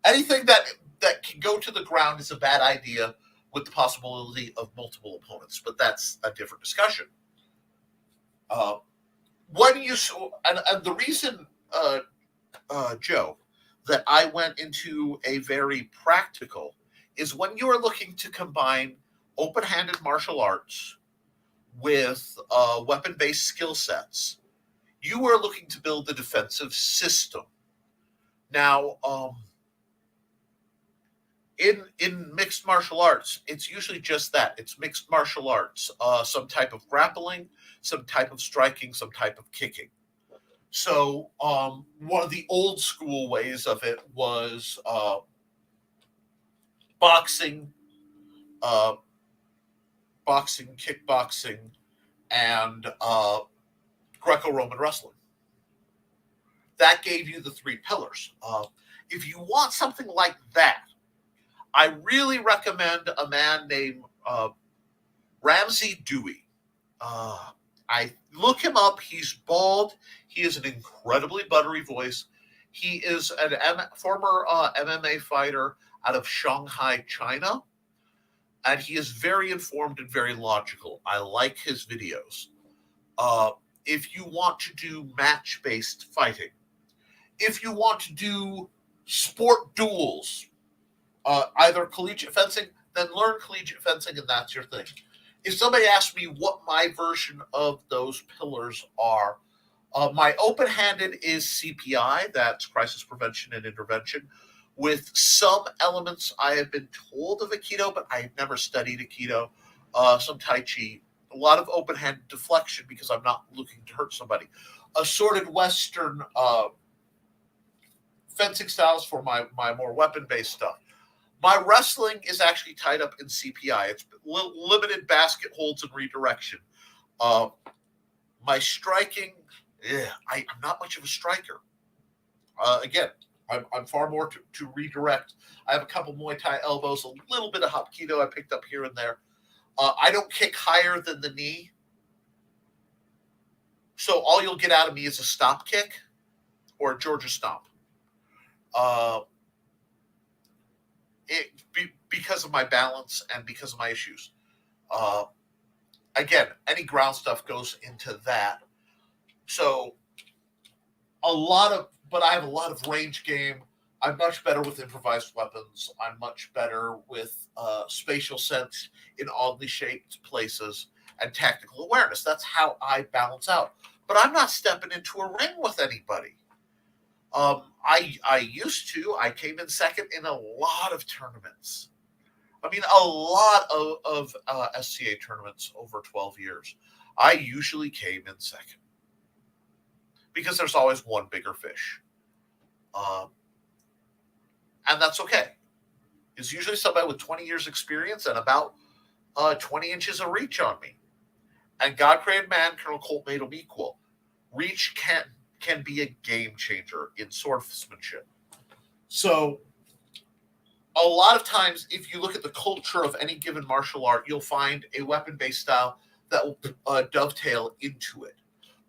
Anything that can go to the ground is a bad idea with the possibility of multiple opponents, but that's a different discussion. When you and the reason, Joe, that I went into a very practical is when you are looking to combine open-handed martial arts with weapon-based skill sets, you are looking to build a defensive system. Now, in mixed martial arts, it's usually just that. It's mixed martial arts, some type of grappling, some type of striking, some type of kicking. So one of the old school ways of it was boxing, kickboxing, and Greco-Roman wrestling. That gave you the three pillars. If you want something like that, I really recommend a man named Ramsey Dewey. I look him up. He's bald. He has an incredibly buttery voice. He is a former MMA fighter out of Shanghai, China. And he is very informed and very logical. I like his videos. If you want to do match-based fighting, if you want to do sport duels, either collegiate fencing, then learn collegiate fencing, and that's your thing. If somebody asks me what my version of those pillars are, my open-handed is CPI, that's crisis prevention and intervention, with some elements I have been told of Aikido, but I've never studied Aikido, some Tai Chi, a lot of open-hand deflection because I'm not looking to hurt somebody. Assorted Western fencing styles for my more weapon-based stuff. My wrestling is actually tied up in CPI. It's limited basket holds and redirection. My striking, I'm not much of a striker. Again, I'm far more to redirect. I have a couple Muay Thai elbows, a little bit of Hapkido I picked up here and there. I don't kick higher than the knee. So all you'll get out of me is a stop kick or a Georgia stomp. Because of my balance and because of my issues. Again, any ground stuff goes into that. So but I have a lot of range game. I'm much better with improvised weapons. I'm much better with spatial sense in oddly shaped places and tactical awareness. That's how I balance out. But I'm not stepping into a ring with anybody. I used to. I came in second in a lot of tournaments. I mean, a lot of SCA tournaments over 12 years. I usually came in second because there's always one bigger fish. And that's okay. It's usually somebody with 20 years experience and about 20 inches of reach on me. And God created man, Colonel Colt made him equal. Reach can be a game changer in swordsmanship. So a lot of times, if you look at the culture of any given martial art, you'll find a weapon-based style that will dovetail into it.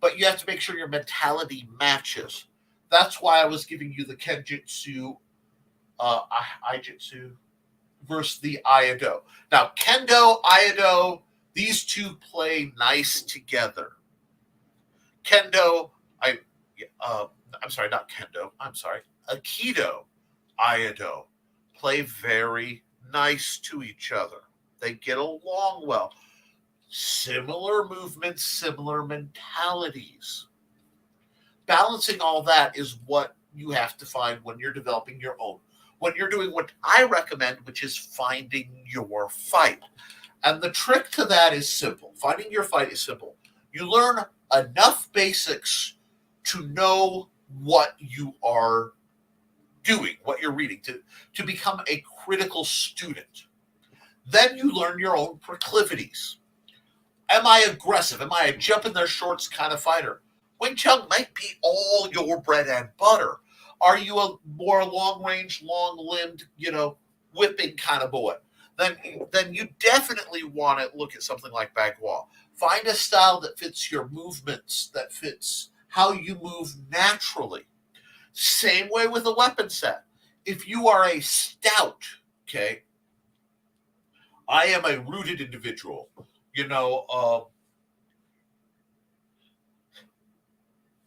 But you have to make sure your mentality matches. That's why I was giving you the Kenjutsu, Ijutsu versus the Iaido. Now, Kendo, Iaido, these two play nice together. Kendo, I'm sorry, not Kendo. I'm sorry. Aikido, Iaido play very nice to each other. They get along well. Similar movements, similar mentalities. Balancing all that is what you have to find when you're developing your own. When you're doing what I recommend, which is finding your fight. And the trick to that is simple. Finding your fight is simple. You learn enough basics to know what you are doing, what you're reading, to become a critical student. Then you learn your own proclivities. Am I aggressive? Am I a jump in their shorts kind of fighter? Wing Chun might be all your bread and butter. Are you a more long-range, long-limbed, whipping kind of boy? Then you definitely want to look at something like Bagua. Find a style that fits your movements, that fits how you move naturally. Same way with a weapon set. If you are a stout, okay, I am a rooted individual.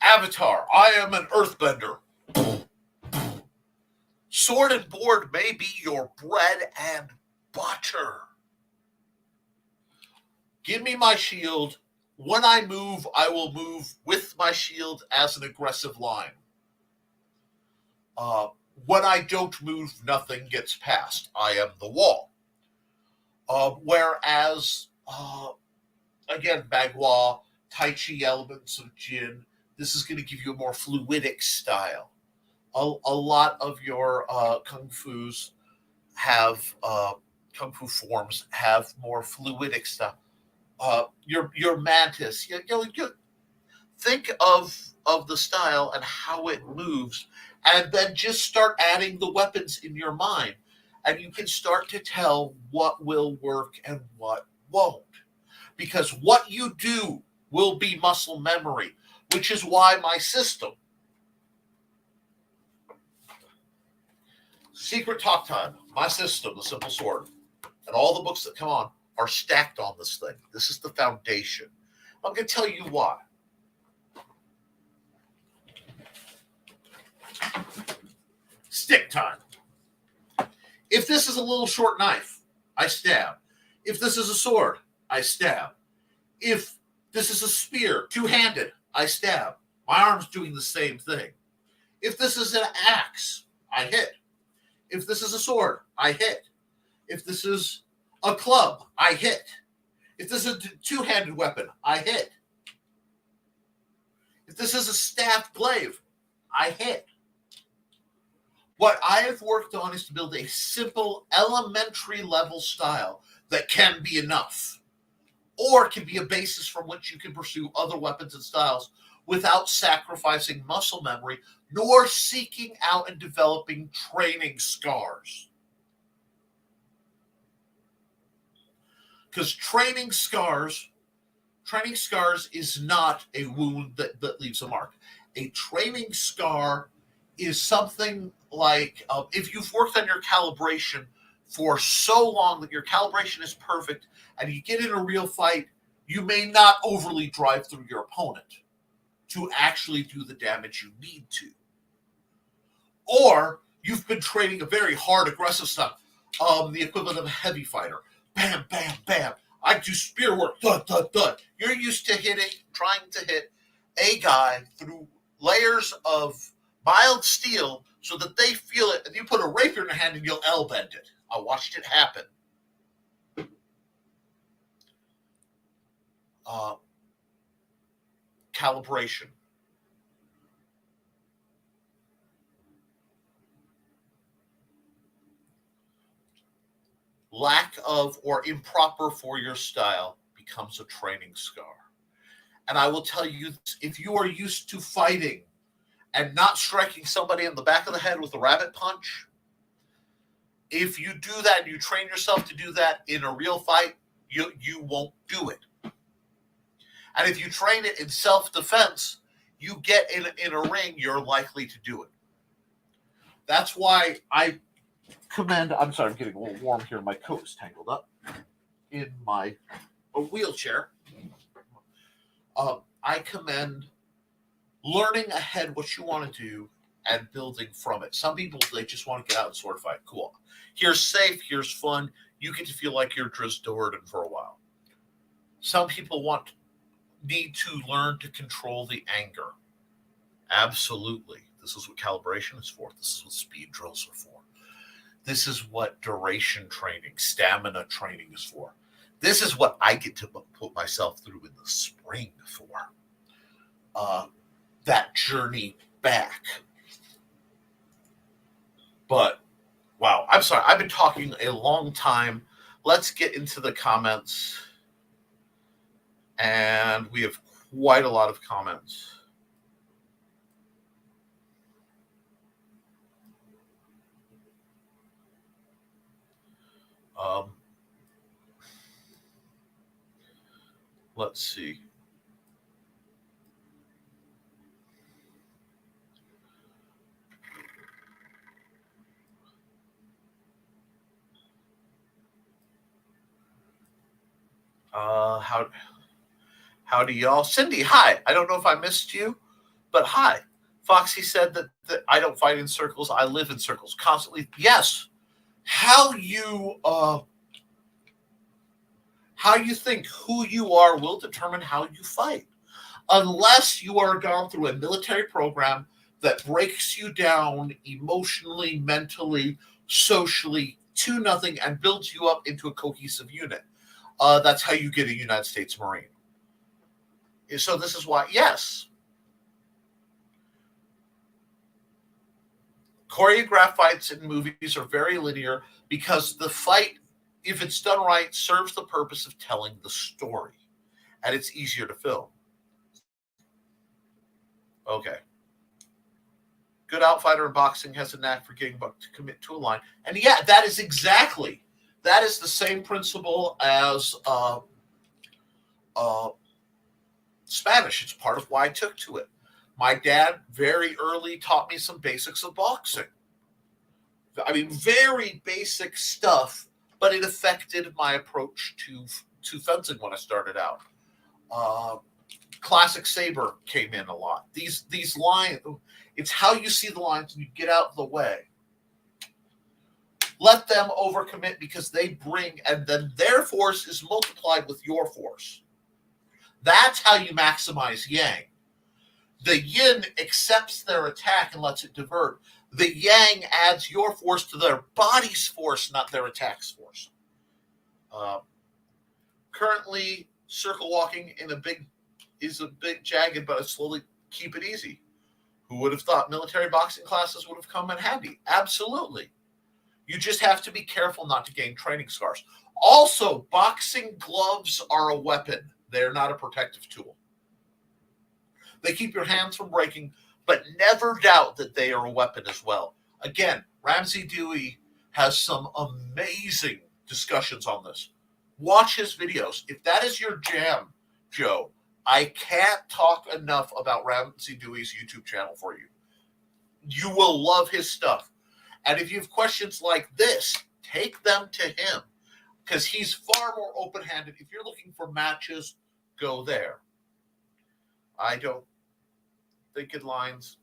Avatar, I am an earthbender. Sword and board may be your bread and butter. Give me my shield. When I move, I will move with my shield as an aggressive line. When I don't move, nothing gets past. I am the wall. Whereas, again, Bagua, Tai Chi elements of Jin, this is going to give you a more fluidic style. A lot of your Kung Fu's have, Kung Fu forms have more fluidic stuff. Your Mantis, you think of the style and how it moves, and then just start adding the weapons in your mind, and you can start to tell what will work and what won't. Because what you do will be muscle memory, which is why my system, Secret Talk Time, my system, the Simple Sword, and all the books that come on are stacked on this thing. This is the foundation. I'm going to tell you why. Stick time. If this is a little short knife, I stab. If this is a sword, I stab. If this is a spear, two-handed, I stab. My arm's doing the same thing. If this is an axe, I hit. If this is a sword, I hit. If this is a club, I hit. If this is a two-handed weapon, I hit. If this is a staff glaive, I hit. What I have worked on is to build a simple, elementary level style that can be enough, or can be a basis from which you can pursue other weapons and styles without sacrificing muscle memory, nor seeking out and developing training scars. Because training scars is not a wound that leaves a mark. A training scar is something like if you've worked on your calibration for so long that your calibration is perfect and you get in a real fight, you may not overly drive through your opponent to actually do the damage you need to. Or you've been training a very hard, aggressive stuff, the equivalent of a heavy fighter. Bam, bam, bam. I do spear work, thud, thud, thud. You're used to trying to hit a guy through layers of mild steel so that they feel it, and you put a rapier in their hand and you'll L-bend it. I watched it happen. Calibration. Lack of or improper for your style becomes a training scar. And I will tell you, if you are used to fighting and not striking somebody in the back of the head with a rabbit punch, if you do that and you train yourself to do that in a real fight, you won't do it. And if you train it in self-defense, you get in a ring, you're likely to do it. That's why I commend, I'm sorry, I'm getting a little warm here. My coat is tangled up in my wheelchair. I commend learning ahead what you want to do and building from it. Some people, they just want to get out and sword fight. Cool. Here's safe. Here's fun. You get to feel like you're Driz Do'Urden for a while. Some people need to learn to control the anger. Absolutely. This is what calibration is for. This is what speed drills are for. This is what duration training, stamina training is for. This is what I get to put myself through in the spring for. That journey back. But, wow, I'm sorry. I've been talking a long time. Let's get into the comments. And we have quite a lot of comments. Let's see. How do y'all? Cindy, hi. I don't know if I missed you, but hi. Foxy said that I don't fight in circles. I live in circles constantly. Yes. How you think who you are will determine how you fight. Unless you are gone through a military program that breaks you down emotionally, mentally, socially to nothing and builds you up into a cohesive unit. That's how you get a United States Marine. So this is why, yes. Choreographed fights in movies are very linear because the fight, if it's done right, serves the purpose of telling the story. And it's easier to film. Okay. Good outfighter in boxing has a knack for getting buck to commit to a line. And yeah, that is the same principle as Spanish. It's part of why I took to it. My dad very early taught me some basics of boxing. I mean, very basic stuff, but it affected my approach to fencing when I started out. Classic saber came in a lot. These lines, it's how you see the lines and you get out of the way. Let them overcommit because they bring, and then their force is multiplied with your force. That's how you maximize yang. The yin accepts their attack and lets it divert. The yang adds your force to their body's force, not their attack's force. currently circle walking in a big jagged, but I slowly keep it easy. Who would have thought military boxing classes would have come in handy? Absolutely. You just have to be careful not to gain training scars. Also, boxing gloves are a weapon. They're not a protective tool. They keep your hands from breaking, but never doubt that they are a weapon as well. Again, Ramsey Dewey has some amazing discussions on this. Watch his videos. If that is your jam, Joe, I can't talk enough about Ramsey Dewey's YouTube channel for you. You will love his stuff. And if you have questions like this, take them to him because he's far more open-handed. If you're looking for matches, go there. I don't think in lines,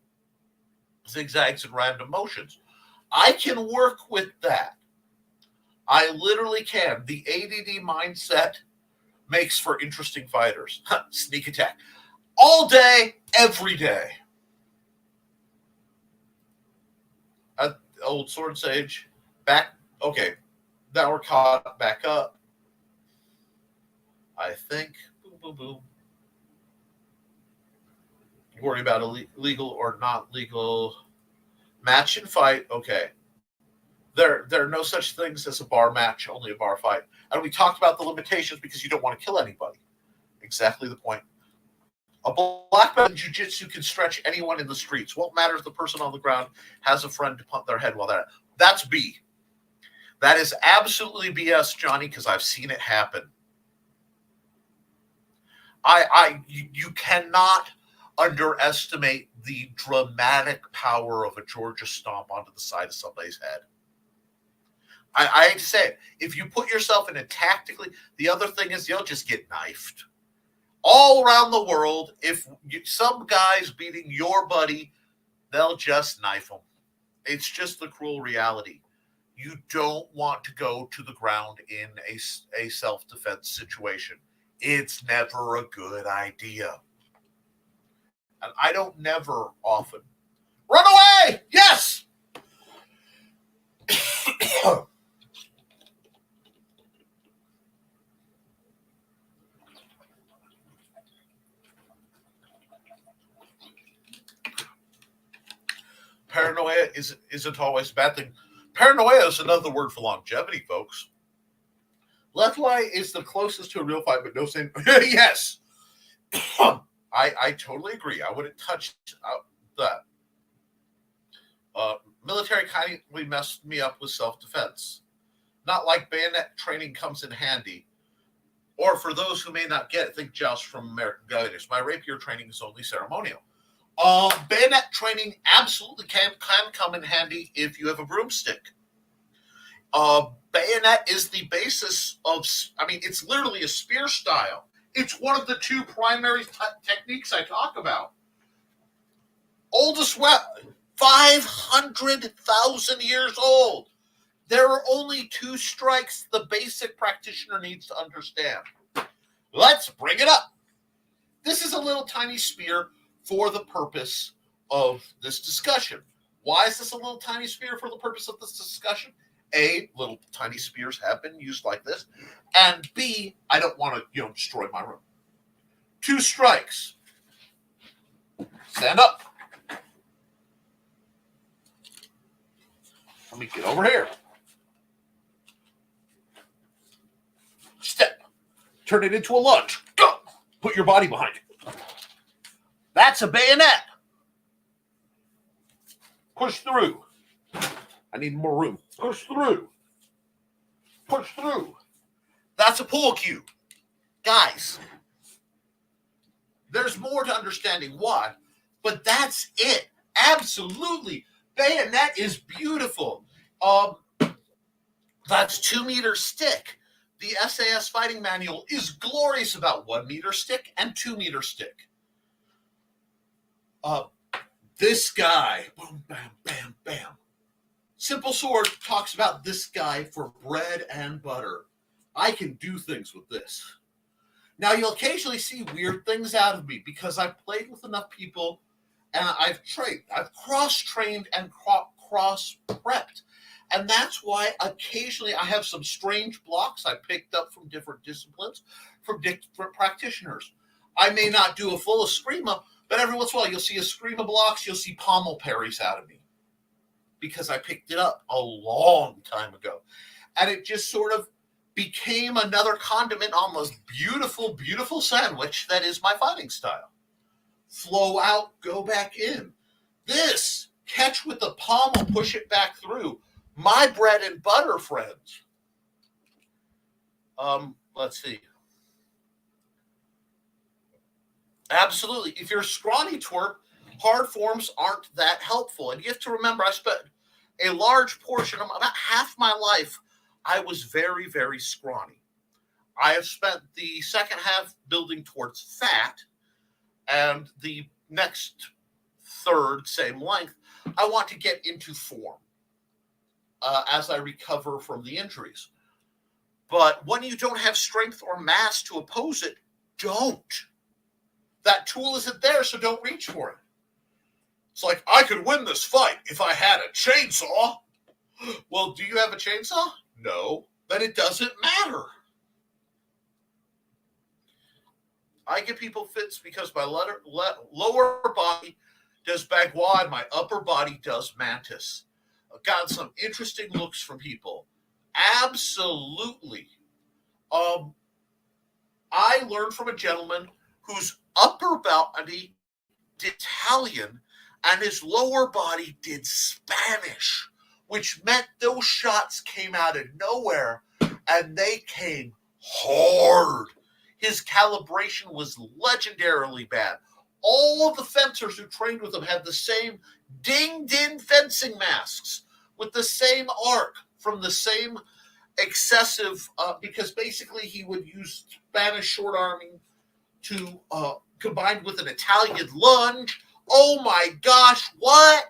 zigzags, and random motions. I can work with that. I literally can. The ADD mindset makes for interesting fighters. Sneak attack. All day, every day. Old Sword Sage. Back. Okay. Now we're caught back up. I think. Boom, boom, boom. Worry about legal or not legal match and fight. Okay. There are no such things as a bar match, only a bar fight. And we talked about the limitations because you don't want to kill anybody. Exactly the point. A black belt in jiu-jitsu can stretch anyone in the streets. Won't matter if the person on the ground has a friend to pump their head while they're at it. That's B. That is absolutely BS, Johnny, because I've seen it happen. You cannot underestimate the dramatic power of a Georgia stomp onto the side of somebody's head. I hate to say it. If you put yourself in a tactically, the other thing is you'll just get knifed. All around the world, if some guy's beating your buddy, they'll just knife him. It's just the cruel reality. You don't want to go to the ground in a self-defense situation. It's never a good idea. And I don't never often. Run away! Yes! Paranoia isn't always a bad thing. Paranoia is another word for longevity, folks. Left lie is the closest to a real fight, but no same. Yes. I totally agree. I wouldn't touch that. Military kindly messed me up with self-defense. Not like bayonet training comes in handy. Or for those who may not get it, think Joust from American Gladiators. My rapier training is only ceremonial. Bayonet training absolutely can come in handy if you have a broomstick. Bayonet is the basis of, it's literally a spear style. It's one of the two primary techniques I talk about. Oldest weapon, 500,000 years old. There are only two strikes the basic practitioner needs to understand. Let's bring it up. This is a little tiny spear for the purpose of this discussion. Why is this a little tiny spear for the purpose of this discussion? A, little tiny spears have been used like this. And B, I don't want to, destroy my room. Two strikes. Stand up. Let me get over here. Step. Turn it into a lunge. Go. Put your body behind it. That's a bayonet. Push through. I need more room. Push through. Push through. That's a pull cue. Guys, there's more to understanding why, but that's it. Absolutely. Bayonet is beautiful. That's 2 meter stick. The SAS fighting manual is glorious about 1 meter stick and 2 meter stick. This guy, boom, bam, bam, bam. Simple Sword talks about this guy for bread and butter. I can do things with this. Now, you'll occasionally see weird things out of me because I've played with enough people and I've cross-trained and cross-prepped. And that's why occasionally I have some strange blocks I picked up from different disciplines, from different practitioners. I may not do a full eskrima, but every once in a while you'll see eskrima blocks, you'll see pommel parries out of me because I picked it up a long time ago. And it just sort of became another condiment on this beautiful, beautiful sandwich that is my fighting style. Flow out, go back in. This, catch with the pommel, push it back through. My bread and butter, friends. Let's see. Absolutely. If you're a scrawny twerp, hard forms aren't that helpful. And you have to remember, I spent a large portion of about half my life, I was very, very scrawny. I have spent the second half building towards fat, and the next third, same length, I want to get into form as I recover from the injuries. But when you don't have strength or mass to oppose it, don't. That tool isn't there, so don't reach for it. It's like, I could win this fight if I had a chainsaw. Well, do you have a chainsaw? No. Then it doesn't matter. I give people fits because my lower body does bagua and my upper body does mantis. I've gotten some interesting looks from people. Absolutely. I learned from a gentleman whose upper body did Italian and his lower body did Spanish, which meant those shots came out of nowhere and they came hard. His calibration was legendarily bad. All of the fencers who trained with him had the same dinged-in fencing masks with the same arc from the same excessive, because basically he would use Spanish short arming to combined with an Italian lunge. Oh my gosh, what?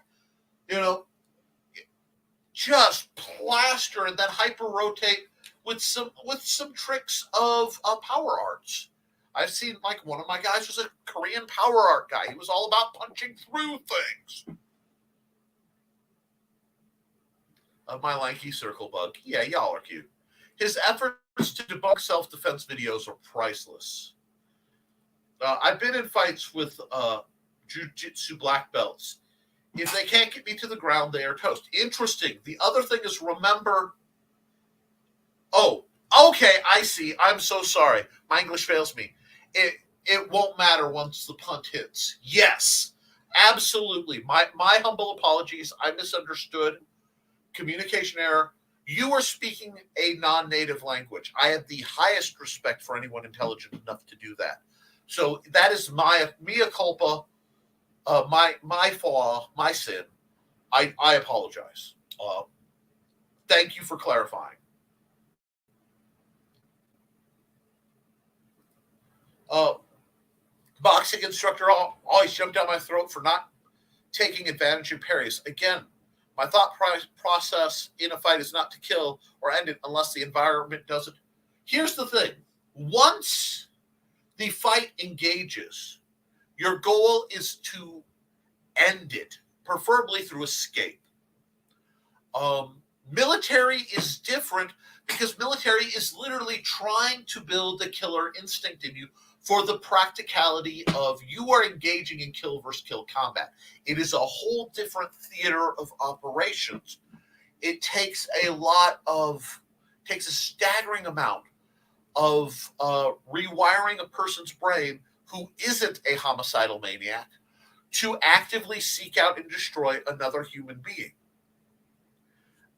You know, just plaster and then hyper rotate with some tricks of power arts. I've seen, like, one of my guys was a Korean power art guy. He was all about punching through things. My lanky circle bug. Yeah, y'all are cute. His efforts to debunk self-defense videos are priceless. I've been in fights with jiu-jitsu black belts. If they can't get me to the ground, they are toast. Interesting. The other thing is, remember... Oh, okay, I see. I'm so sorry. My English fails me. It won't matter once the punt hits. Yes, absolutely. My humble apologies. I misunderstood. Communication error. You are speaking a non-native language. I have the highest respect for anyone intelligent enough to do that. So that is my mea culpa, my flaw, my sin. I apologize. Thank you for clarifying. Boxing instructor always jumped down my throat for not taking advantage of parries. Again, my thought process in a fight is not to kill or end it unless the environment does it. Here's the thing. Once the fight engages, your goal is to end it, preferably through escape. Military is different because military is literally trying to build the killer instinct in you for the practicality of you are engaging in kill versus kill combat. It is a whole different theater of operations. It takes a staggering amount of rewiring a person's brain who isn't a homicidal maniac to actively seek out and destroy another human being.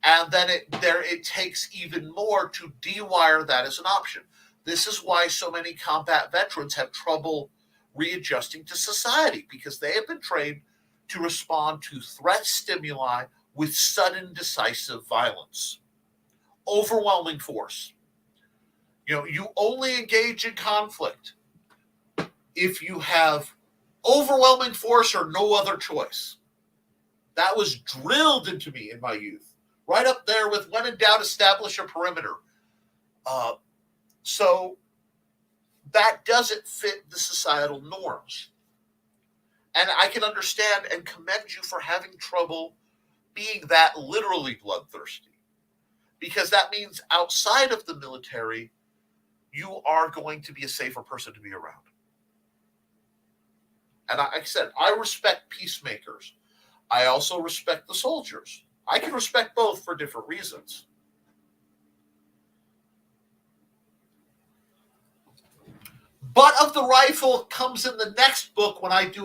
And then it takes even more to dewire that as an option. This is why so many combat veterans have trouble readjusting to society, because they have been trained to respond to threat stimuli with sudden, decisive violence. Overwhelming force. You only engage in conflict if you have overwhelming force or no other choice. That was drilled into me in my youth. Right up there with, when in doubt, establish a perimeter. So that doesn't fit the societal norms. And I can understand and commend you for having trouble being that literally bloodthirsty, because that means outside of the military, you are going to be a safer person to be around. And like I said, I respect peacemakers. I also respect the soldiers. I can respect both for different reasons. Butt of the rifle comes in the next book when I do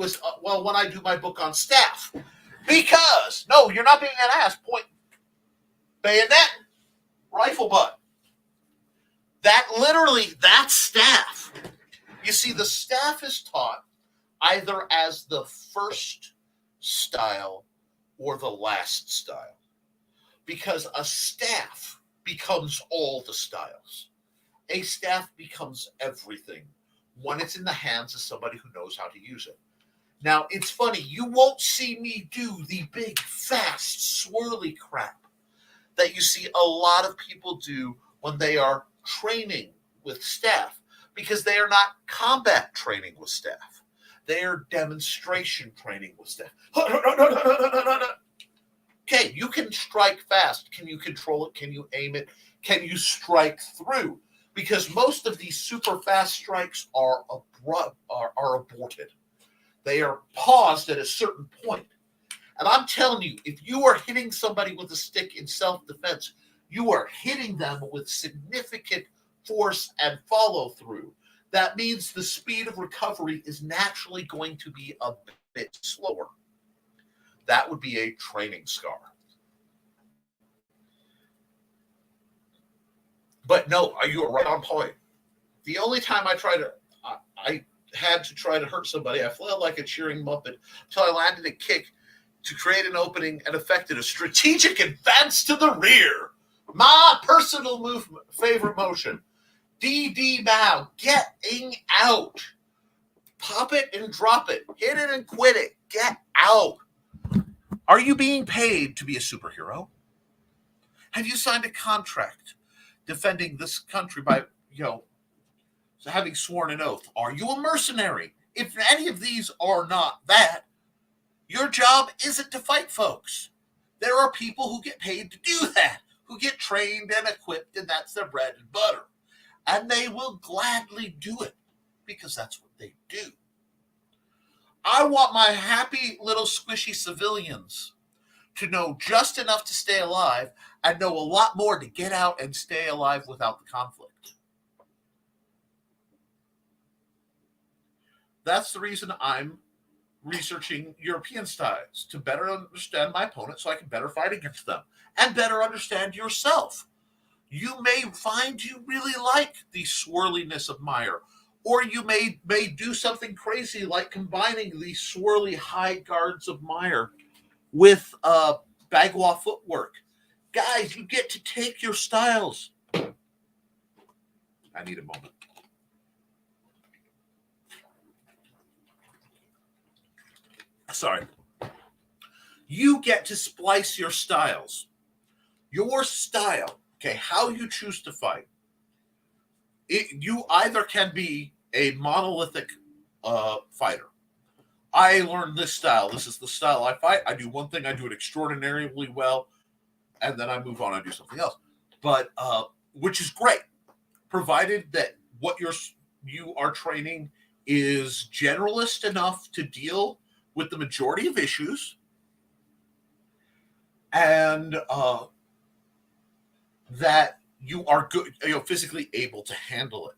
my book on staff. Because, no, you're not being an ass. Point, bayonet, rifle butt. That staff. You see, the staff is taught either as the first style or the last style, because a staff becomes all the styles. A staff becomes everything when it's in the hands of somebody who knows how to use it. Now, it's funny, you won't see me do the big, fast, swirly crap that you see a lot of people do when they are training with staff, because they are not combat training with staff. They are demonstration training with staff. Okay, you can strike fast. Can you control it? Can you aim it? Can you strike through? Because most of these super fast strikes are aborted. They are paused at a certain point. And I'm telling you, if you are hitting somebody with a stick in self-defense, you are hitting them with significant force and follow-through. That means the speed of recovery is naturally going to be a bit slower. That would be a training scar. But no, you are right on point. The only time I had to try to hurt somebody, I flailed like a cheering muppet until I landed a kick to create an opening and effected a strategic advance to the rear. My personal favorite motion. DD bow, getting out. Pop it and drop it. Hit it and quit it. Get out. Are you being paid to be a superhero? Have you signed a contract defending this country by, having sworn an oath? Are you a mercenary? If any of these are not that, your job isn't to fight folks. There are people who get paid to do that, who get trained and equipped, and that's their bread and butter. And they will gladly do it because that's what they do. I want my happy little squishy civilians to know just enough to stay alive and know a lot more to get out and stay alive without the conflict. That's the reason I'm researching European styles, to better understand my opponent so I can better fight against them and better understand yourself. You may find you really like the swirliness of mire, or you may do something crazy like combining the swirly high guards of mire with bagua footwork. Guys, you get to take your styles. I need a moment. Sorry. You get to splice your styles. Your style, okay, how you choose to fight. You either can be a monolithic fighter. I learned this style. This is the style I fight. I do one thing. I do it extraordinarily well. And then I move on. I do something else. But, which is great, provided that what you are training is generalist enough to deal with the majority of issues, and that you are good, physically able to handle it.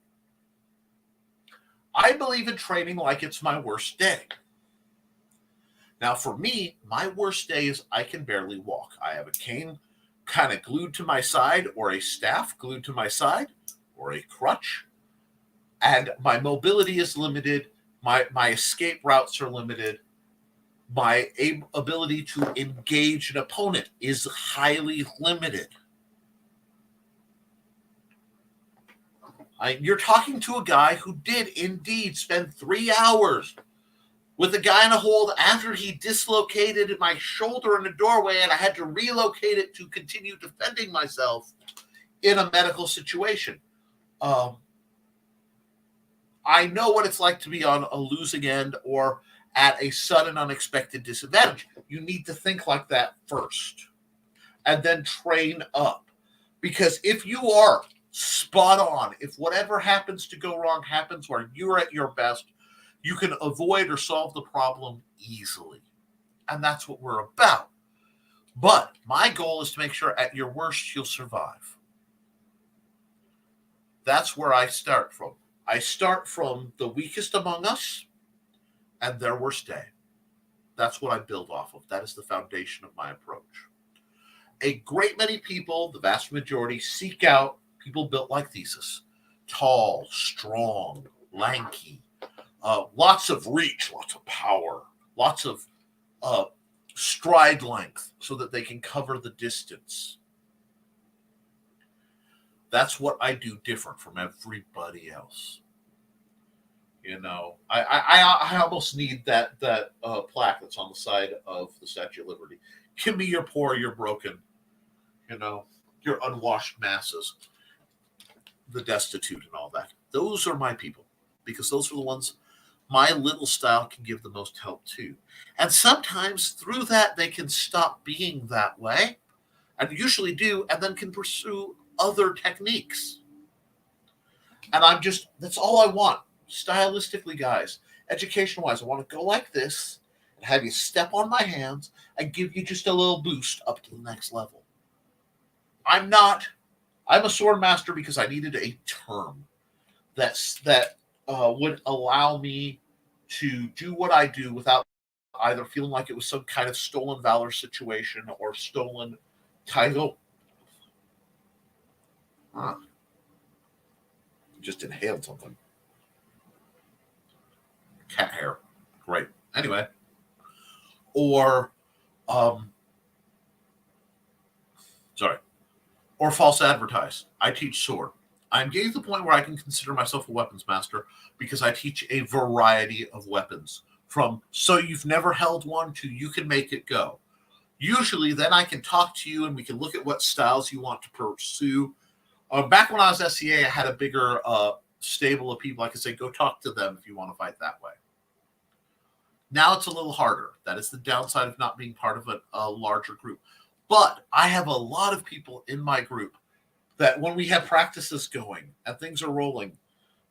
I believe in training like it's my worst day. Now, for me, my worst day is I can barely walk. I have a cane kind of glued to my side, or a staff glued to my side, or a crutch, and my mobility is limited. My escape routes are limited. My ability to engage an opponent is highly limited. You're talking to a guy who did indeed spend 3 hours with a guy in a hold after he dislocated my shoulder in a doorway, and I had to relocate it to continue defending myself in a medical situation. I know what it's like to be on a losing end, or at a sudden unexpected disadvantage. You need to think like that first and then train up. Because if you are spot on, if whatever happens to go wrong happens where you're at your best, you can avoid or solve the problem easily. And that's what we're about. But my goal is to make sure at your worst, you'll survive. That's where I start from. I start from the weakest among us and their worst day. That's what I build off of. That is the foundation of my approach. A great many people, the vast majority, seek out people built like Thesis. Tall, strong, lanky, lots of reach, lots of power, lots of stride length so that they can cover the distance. That's what I do different from everybody else. You know, I almost need that plaque that's on the side of the Statue of Liberty. Give me your poor, you're broken, you know, your unwashed masses, the destitute and all that. Those are my people, because those are the ones my little style can give the most help to. And sometimes through that, they can stop being that way, and usually do, and then can pursue other techniques. And that's all I want. Stylistically, guys, education-wise, I want to go like this and have you step on my hands and give you just a little boost up to the next level. I'm a sword master because I needed a term that would allow me to do what I do without either feeling like it was some kind of stolen valor situation or stolen title. Just inhaled something. Cat hair. Great. Anyway. Or false advertise. I teach sword. I'm getting to the point where I can consider myself a weapons master because I teach a variety of weapons, from so you've never held one to you can make it go. Usually then I can talk to you and we can look at what styles you want to pursue. Back when I was SCA, I had a bigger stable of people. I could say, go talk to them if you want to fight that way. Now it's a little harder. That is the downside of not being part of a larger group. But I have a lot of people in my group that when we have practices going and things are rolling,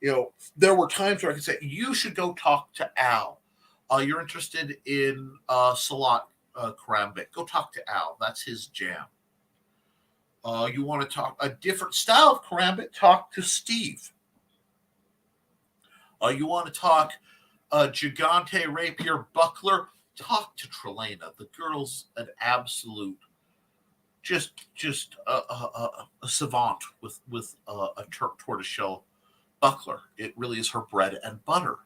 you know, there were times where I could say, you should go talk to Al. You're interested in Salat Karambit. Go talk to Al. That's his jam. You want to talk a different style of Karambit, talk to Steve. You want to talk Gigante Rapier Buckler, talk to Trelena. The girl's an absolute just a savant with a tortoiseshell buckler. It really is her bread and butter.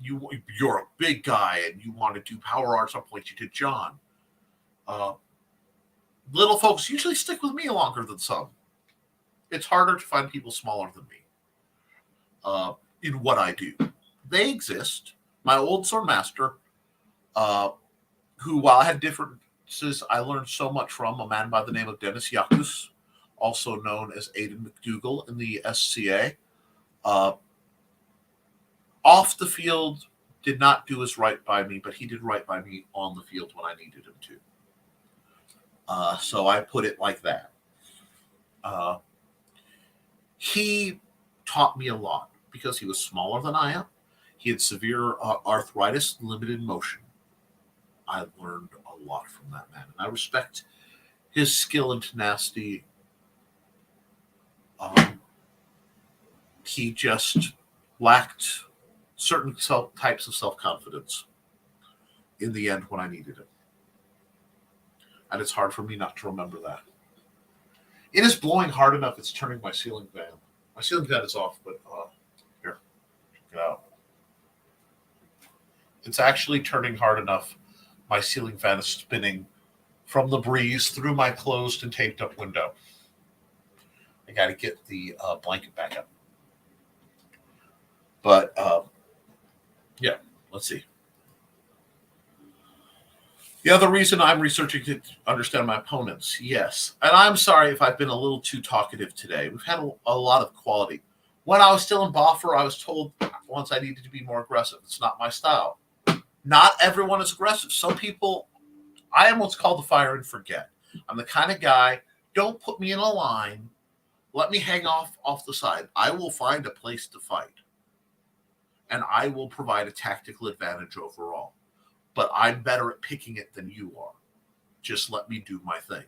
You're a big guy and you want to do power arts, I'll point you to John. Little folks usually stick with me longer than some. It's harder to find people smaller than me in what I do. They exist. My old sword master, who, while I had differences, I learned so much from, a man by the name of Dennis Yakus, also known as Aidan McDougall in the SCA. Off the field, did not do as right by me, but he did right by me on the field when I needed him to. So I put it like that. He taught me a lot because he was smaller than I am. He had severe arthritis, limited motion. I learned a lot from that man, and I respect his skill and tenacity. He just lacked certain types of self-confidence in the end when I needed it. And it's hard for me not to remember that. It is blowing hard enough, it's turning my ceiling fan. My ceiling fan is off, but here, check it out. It's actually turning hard enough. My ceiling fan is spinning from the breeze through my closed and taped up window. I got to get the blanket back up. But, yeah, let's see. The other reason I'm researching to understand my opponents, yes. And I'm sorry if I've been a little too talkative today. We've had a lot of quality. When I was still in Boffer, I was told once I needed to be more aggressive. It's not my style. Not everyone is aggressive. Some people, I am what's called the fire and forget. I'm the kind of guy, don't put me in a line. Let me hang off the side. I will find a place to fight. And I will provide a tactical advantage overall. But I'm better at picking it than you are. Just let me do my thing.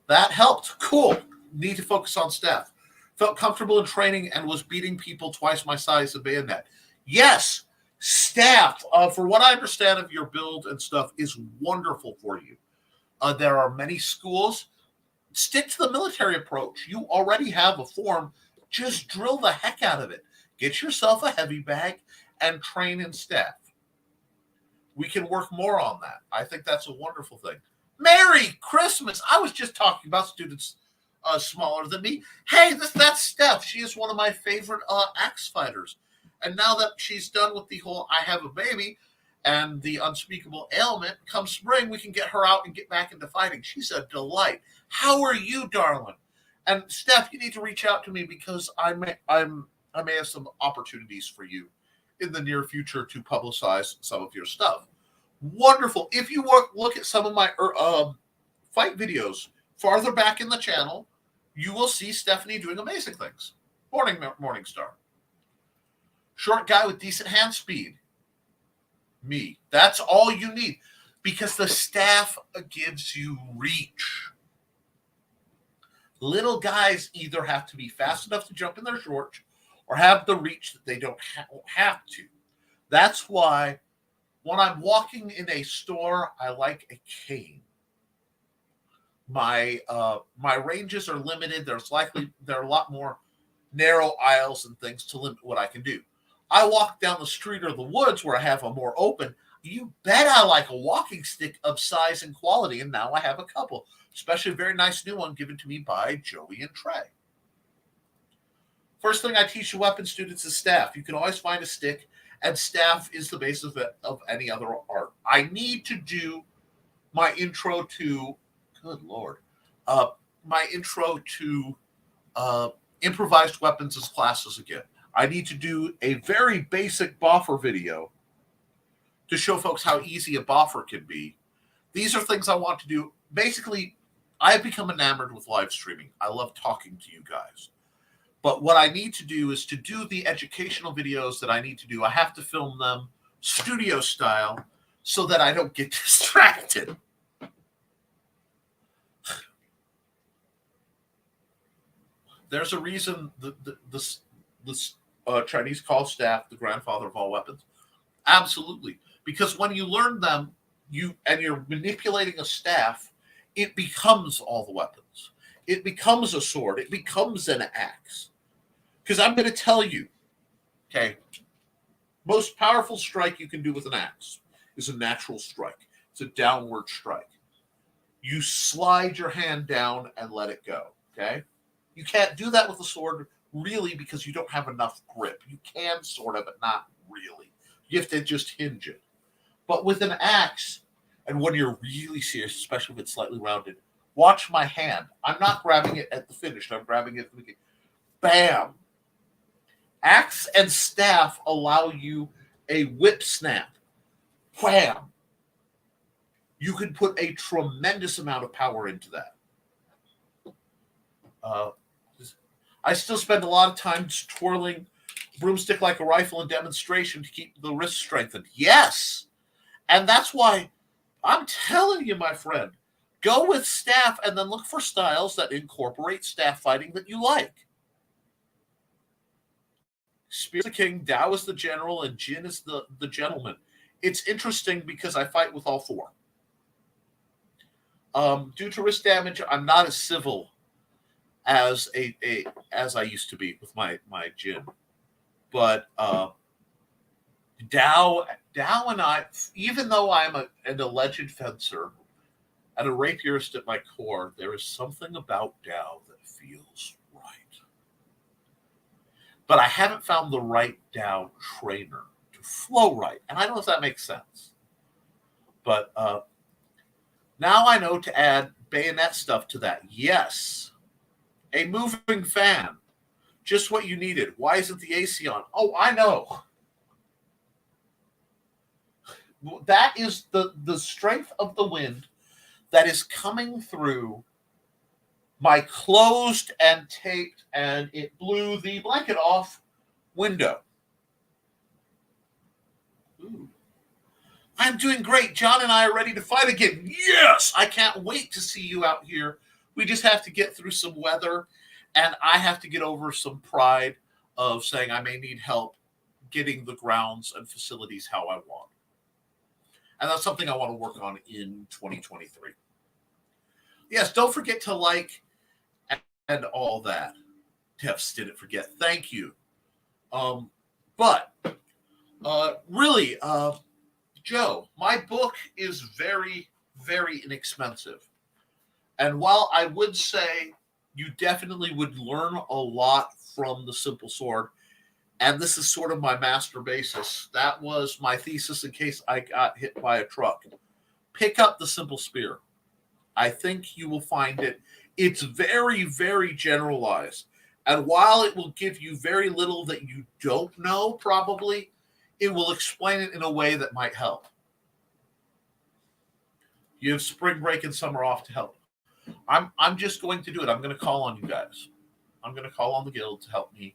That helped. Cool. Need to focus on staff. Felt comfortable in training and was beating people twice my size of bayonet. Yes, staff, for what I understand of your build and stuff, is wonderful for you. There are many schools. Stick to the military approach. You already have a form. Just drill the heck out of it. Get yourself a heavy bag and train in staff. We can work more on that. I think that's a wonderful thing. Merry Christmas. I was just talking about students smaller than me. Hey, that's Steph. She is one of my favorite axe fighters. And now that she's done with the whole I have a baby and the unspeakable ailment, come spring, we can get her out and get back into fighting. She's a delight. How are you, darling? And Steph, you need to reach out to me because I may have some opportunities for you in the near future to publicize some of your stuff. Wonderful. If you look at some of my fight videos farther back in the channel, you will see Stephanie doing amazing things. Morning Star. Short guy with decent hand speed. Me. That's all you need because the staff gives you reach. Little guys either have to be fast enough to jump in their shorts or have the reach that they don't have to. That's why when I'm walking in a store, I like a cane. My ranges are limited. There are a lot more narrow aisles and things to limit what I can do. I walk down the street or the woods where I have a more open. You bet I like a walking stick of size and quality, and now I have a couple, especially a very nice new one given to me by Joey and Trey. First thing I teach the weapon students is staff. You can always find a stick, and staff is the base of any other art. I need to do my intro to, good Lord, my intro to improvised weapons as classes again. I need to do a very basic boffer video to show folks how easy a boffer can be. These are things I want to do. Basically, I have become enamored with live streaming. I love talking to you guys. But what I need to do is to do the educational videos that I need to do. I have to film them studio style so that I don't get distracted. There's a reason this Chinese call staff the grandfather of all weapons. Absolutely. Because when you learn them, you're manipulating a staff, it becomes all the weapons. It becomes a sword. It becomes an axe. Because I'm going to tell you, okay, most powerful strike you can do with an axe is a natural strike. It's a downward strike. You slide your hand down and let it go, okay? You can't do that with a sword, really, because you don't have enough grip. You can sort of, but not really. You have to just hinge it. But with an axe, and when you're really serious, especially if it's slightly rounded, watch my hand. I'm not grabbing it at the finish. I'm grabbing it at the beginning. Bam! Axe and staff allow you a whip snap. Wham! You can put a tremendous amount of power into that. I still spend a lot of time twirling broomstick like a rifle in demonstration to keep the wrist strengthened. Yes! And that's why I'm telling you, my friend, go with staff and then look for styles that incorporate staff fighting that you like. Spear is the king, Dao is the general, and Jin is the gentleman. It's interesting because I fight with all four. Due to wrist damage, I'm not as civil as I used to be with my Jin. But Dao and I, even though I'm an alleged fencer and a rapierist at my core, there is something about Dao that feels right. But I haven't found the right Dao trainer to flow right. And I don't know if that makes sense. But now I know to add bayonet stuff to that. Yes. A moving fan. Just what you needed. Why isn't the AC on? Oh, I know. that is the strength of the wind that is coming through my closed and taped, and it blew the blanket off window. Ooh. I'm doing great. John and I are ready to fight again. Yes! I can't wait to see you out here. We just have to get through some weather, and I have to get over some pride of saying I may need help getting the grounds and facilities how I want. And that's something I want to work on in 2023. Yes, don't forget to like and all that. Tefs didn't forget. Thank you. But really, Joe, my book is very, very inexpensive. And while I would say you definitely would learn a lot from the simple sword, and this is sort of my master basis, that was my thesis in case I got hit by a truck. Pick up the simple spear. I think you will find it. It's very, very generalized. And while it will give you very little that you don't know, probably, it will explain it in a way that might help. You have spring break and summer off to help. I'm just going to do it. I'm going to call on you guys. I'm going to call on the guild to help me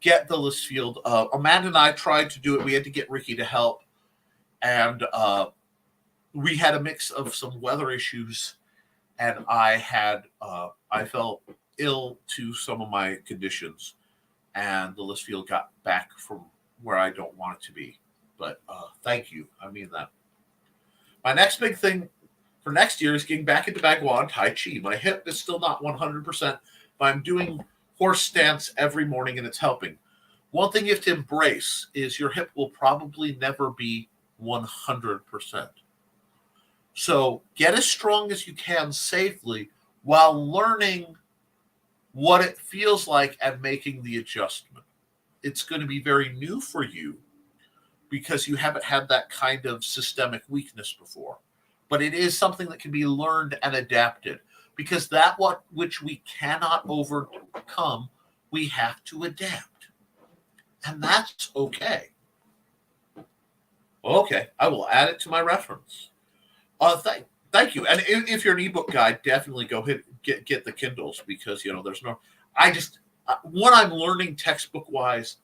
get the list field. Amanda and I tried to do it. We had to get Ricky to help. And we had a mix of some weather issues. And I fell ill to some of my conditions. And the list field got back from where I don't want it to be. But thank you. I mean that. My next big thing for next year is getting back into Bagua and Tai Chi. My hip is still not 100%, but I'm doing horse stance every morning and it's helping. One thing you have to embrace is your hip will probably never be 100%. So get as strong as you can safely while learning what it feels like and making the adjustment. It's going to be very new for you because you haven't had that kind of systemic weakness before. But it is something that can be learned and adapted because that which we cannot overcome, we have to adapt. And that's okay. Okay, I will add it to my reference. Thank you. And if you're an ebook guy, definitely go get the Kindles because, there's no... what I'm learning textbook-wise,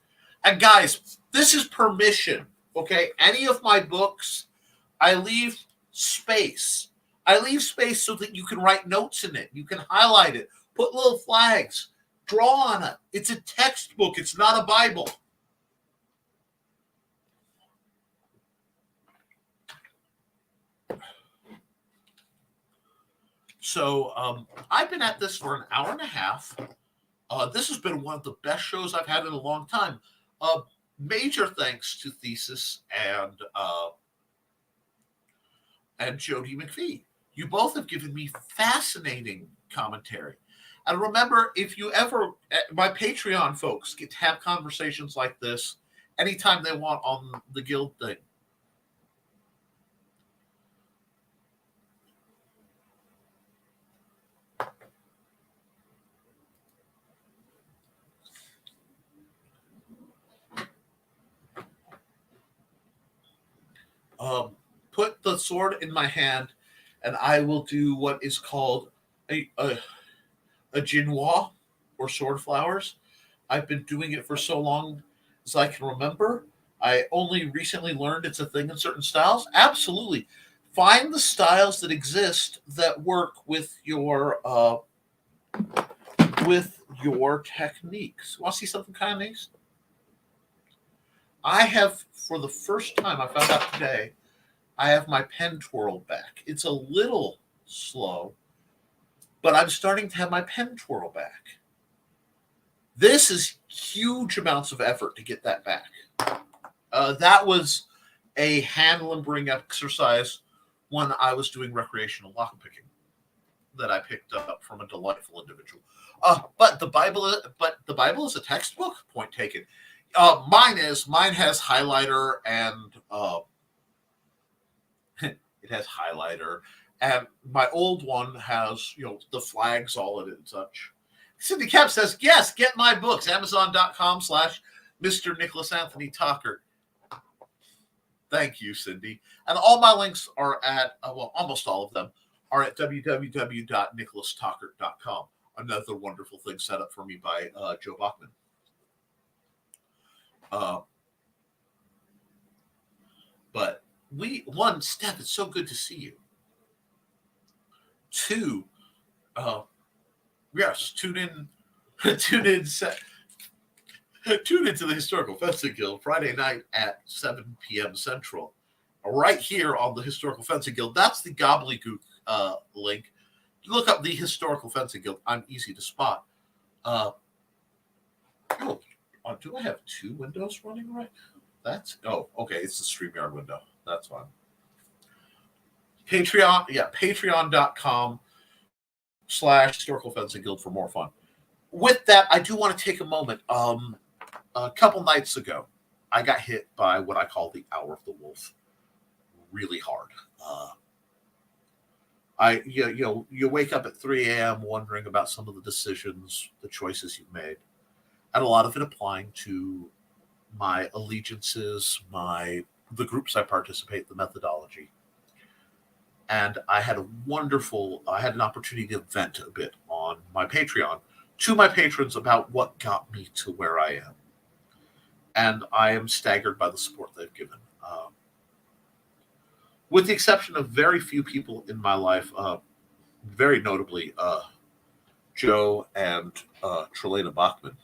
and guys, this is permission, okay? Any of my books, I leave space. I leave space so that you can write notes in it. You can highlight it, put little flags, draw on it. It's a textbook. It's not a Bible. So I've been at this for an hour and a half. This has been one of the best shows I've had in a long time. Major thanks to Thesis and Jody McPhee. You both have given me fascinating commentary. And remember, if you ever, my Patreon folks get to have conversations like this anytime they want on the guild thing. Put the sword in my hand, and I will do what is called a jinhua, or sword flowers. I've been doing it for so long as I can remember. I only recently learned it's a thing in certain styles. Absolutely. Find the styles that exist that work with your techniques. Want to see something kind of nice? I have, for the first time, I found out today, I have my pen twirled back. It's a little slow, but I'm starting to have my pen twirl back. This is huge amounts of effort to get that back. That was a hand limbering exercise when I was doing recreational lockpicking that I picked up from a delightful individual. But the Bible is a textbook? Point taken. Mine has highlighter and it has highlighter, and my old one has the flags all in it and such. Cindy Cap says, yes, get my books, Amazon.com/Mr. Nicholas Anthony Tucker. Thank you, Cindy. And all my links are at, well, almost all of them are at www.nicholastalkert.com. Another wonderful thing set up for me by Joe Bachman. But one, Steph, it's so good to see you. Two, yes, tune into the Historical Fencing Guild Friday night at 7 p.m. Central, right here on the Historical Fencing Guild. That's the gobbledygook link. Look up the Historical Fencing Guild. I'm easy to spot. Do I have two windows running right now? Okay, it's the StreamYard window. That's fine. Patreon, patreon.com/Historical Fencing Guild for more fun. With that, I do want to take a moment. A couple nights ago, I got hit by what I call the Hour of the Wolf really hard. You wake up at 3 a.m. wondering about some of the decisions, the choices you've made, and a lot of it applying to my allegiances, the groups I participate, the methodology. And I had an opportunity to vent a bit on my Patreon to my patrons about what got me to where I am. And I am staggered by the support they've given. With the exception of very few people in my life, very notably Joe and Trelena Bachman,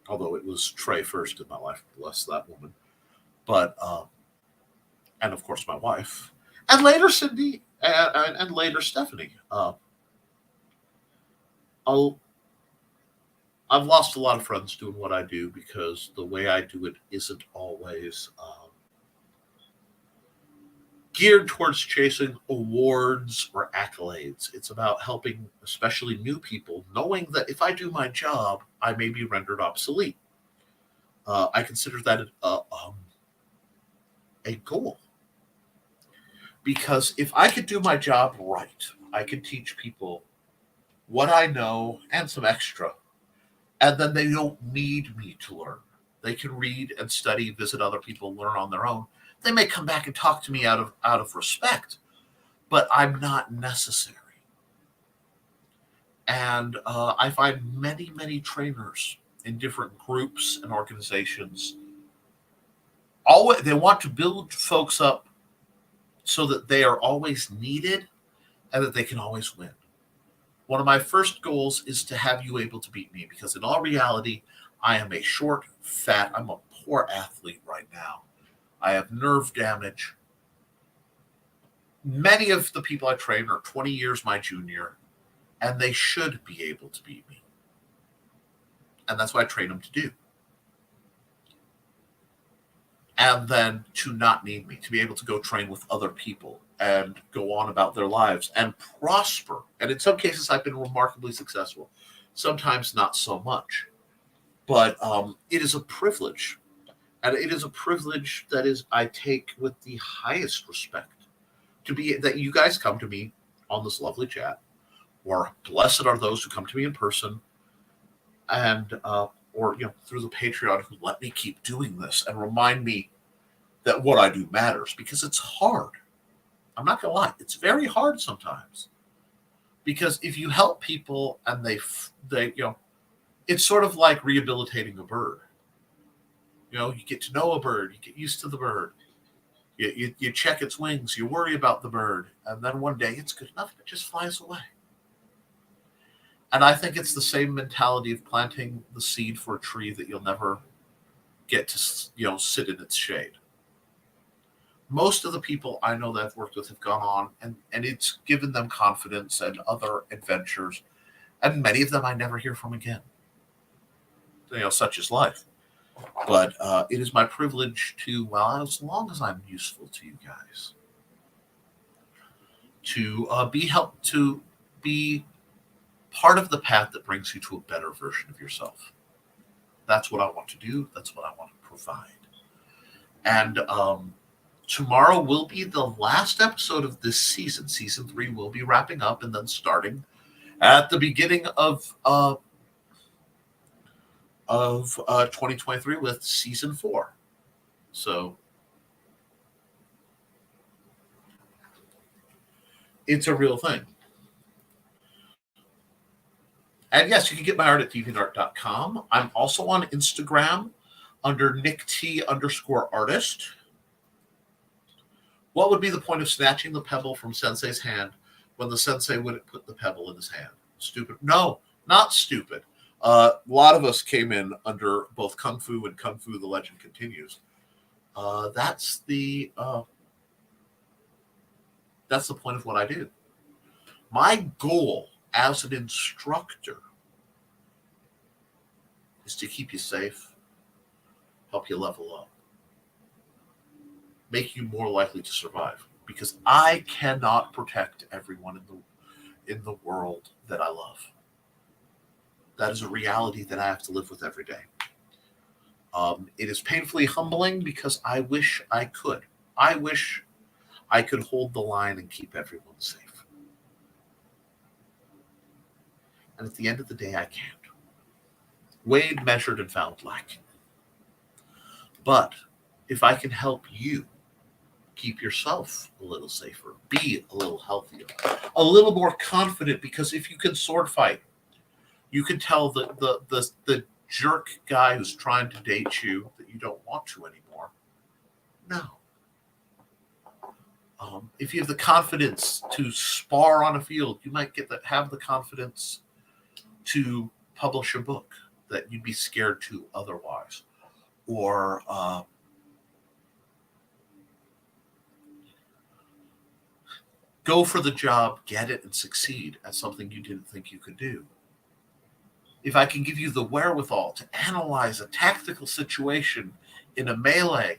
although it was Trey first in my life, bless that woman. But, and of course my wife, and later Cindy, and later Stephanie. I've lost a lot of friends doing what I do because the way I do it isn't always geared towards chasing awards or accolades. It's about helping, especially new people, knowing that if I do my job, I may be rendered obsolete. I consider that a goal. Because if I could do my job right, I could teach people what I know and some extra. And then they don't need me to learn. They can read and study, visit other people, learn on their own. They may come back and talk to me out of respect, but I'm not necessary. And I find many, many trainers in different groups and organizations, they want to build folks up so that they are always needed and that they can always win. One of my first goals is to have you able to beat me, because in all reality, I am a short, fat, I'm a poor athlete right now. I have nerve damage. Many of the people I train are 20 years my junior, and they should be able to beat me. And that's what I train them to do. And then to not need me, to be able to go train with other people and go on about their lives and prosper. And in some cases, I've been remarkably successful. Sometimes not so much. But it is a privilege. And it is a privilege that I take with the highest respect. That you guys come to me on this lovely chat, or blessed are those who come to me in person, and or through the Patreon, who let me keep doing this and remind me that what I do matters, because it's hard. I'm not gonna lie, it's very hard sometimes, because if you help people and they it's sort of like rehabilitating a bird. You get to know a bird, you get used to the bird. You check its wings, you worry about the bird, and then one day it's good enough, it just flies away. And I think it's the same mentality of planting the seed for a tree that you'll never get to sit in its shade. Most of the people I know that I've worked with have gone on, and it's given them confidence and other adventures, and many of them I never hear from again. Such is life. But it is my privilege to, as long as I'm useful to you guys, to be part of the path that brings you to a better version of yourself. That's what I want to do. That's what I want to provide. And tomorrow will be the last episode of this season. Season 3 will be wrapping up and then starting at the beginning of 2023 with season 4. So It's a real thing. And yes, you can get my art at deviantart.com. I'm also on Instagram under NickT_artist. What would be the point of snatching the pebble from Sensei's hand when the Sensei wouldn't put the pebble in his hand? Stupid. No, not stupid. A lot of us came in under both Kung Fu and Kung Fu The Legend Continues. That's the point of what I do. My goal as an instructor is to keep you safe, help you level up, make you more likely to survive. Because I cannot protect everyone in the world that I love. That is a reality that I have to live with every day. It is painfully humbling because I wish I could. I wish I could hold the line and keep everyone safe. And at the end of the day, I can't. Weighed, measured, and found lacking. But if I can help you keep yourself a little safer, be a little healthier, a little more confident, because if you can sword fight, you can tell the jerk guy who's trying to date you that you don't want to anymore. No. If you have the confidence to spar on a field, you might have the confidence to publish a book that you'd be scared to otherwise. Or go for the job, get it, and succeed at something you didn't think you could do. If I can give you the wherewithal to analyze a tactical situation in a melee,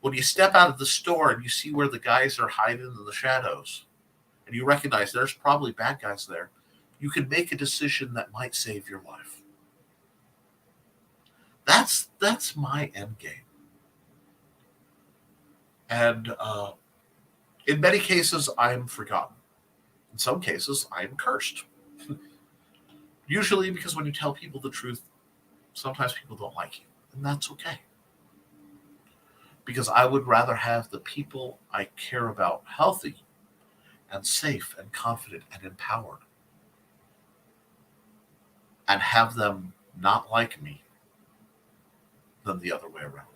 when you step out of the store and you see where the guys are hiding in the shadows, and you recognize there's probably bad guys there, you can make a decision that might save your life. That's my end game. And in many cases, I am forgotten. In some cases, I am cursed. Usually because when you tell people the truth, sometimes people don't like you. And that's okay. Because I would rather have the people I care about healthy and safe and confident and empowered, and have them not like me than the other way around.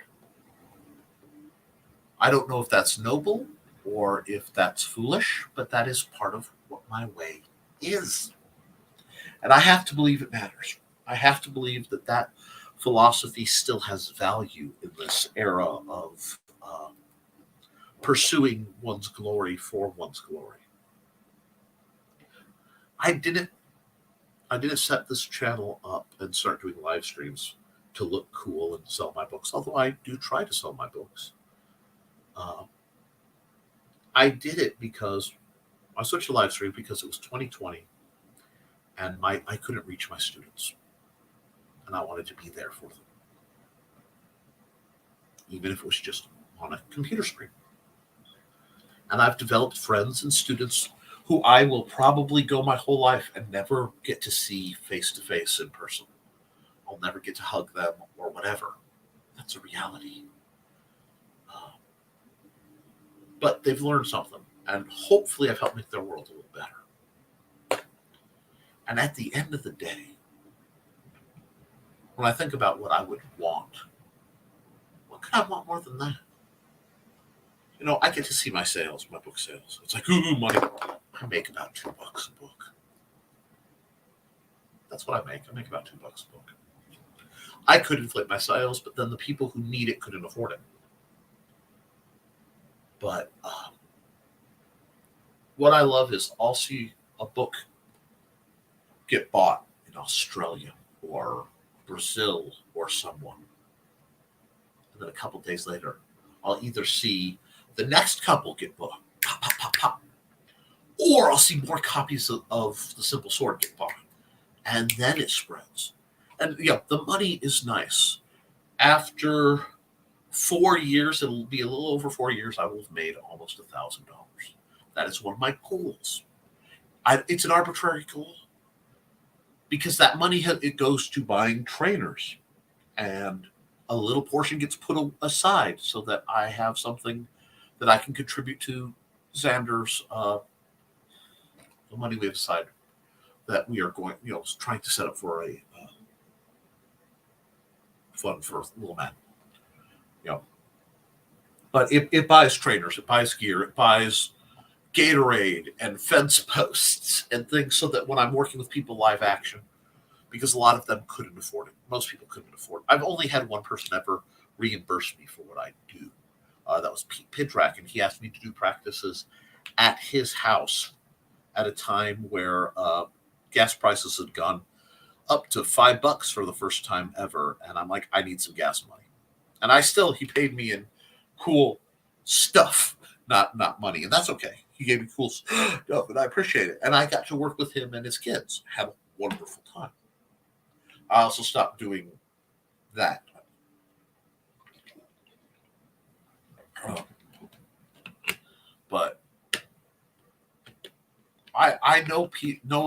I don't know if that's noble or if that's foolish, but that is part of what my way is. And I have to believe it matters. I have to believe that philosophy still has value in this era of pursuing one's glory for one's glory. I didn't set this channel up and start doing live streams to look cool and sell my books, although I do try to sell my books. I did it because I switched to live stream because it was 2020 and I couldn't reach my students, and I wanted to be there for them, even if it was just on a computer screen. And I've developed friends and students who I will probably go my whole life and never get to see face to face in person. I'll never get to hug them or whatever. That's a reality. But they've learned something, and hopefully I've helped make their world a little better. And at the end of the day, when I think about what I would want, what could I want more than that? You know, I get to see my sales, my book sales. It's like, ooh, money. I make about $2 a book. That's what I make. I make about $2 a book. I could inflate my sales, but then the people who need it couldn't afford it. But what I love is I'll see a book get bought in Australia or Brazil or someone. And then a couple days later, I'll either see the next couple get bought, pop, pop, pop, pop, or I'll see more copies of The Simple Sword get bought. And then it spreads. And yeah, the money is nice. After 4 years, it'll be a little over 4 years, I will have made almost $1,000. That is one of my goals. It's an arbitrary goal because that money it goes to buying trainers, and a little portion gets put aside so that I have something that I can contribute to Xander's the money we have decided that we are going, trying to set up for a fund for little men. But it buys trainers, it buys gear, it buys Gatorade and fence posts and things so that when I'm working with people live action, because a lot of them couldn't afford it. Most people couldn't afford it. I've only had one person ever reimburse me for what I do. That was Pete Pidrak, and he asked me to do practices at his house at a time where gas prices had gone up to $5 for the first time ever. And I'm like, I need some gas money. And he paid me in cool stuff, not money. And that's okay. He gave me cool stuff, and I appreciate it. And I got to work with him and his kids. Had a wonderful time. I also stopped doing that. But I know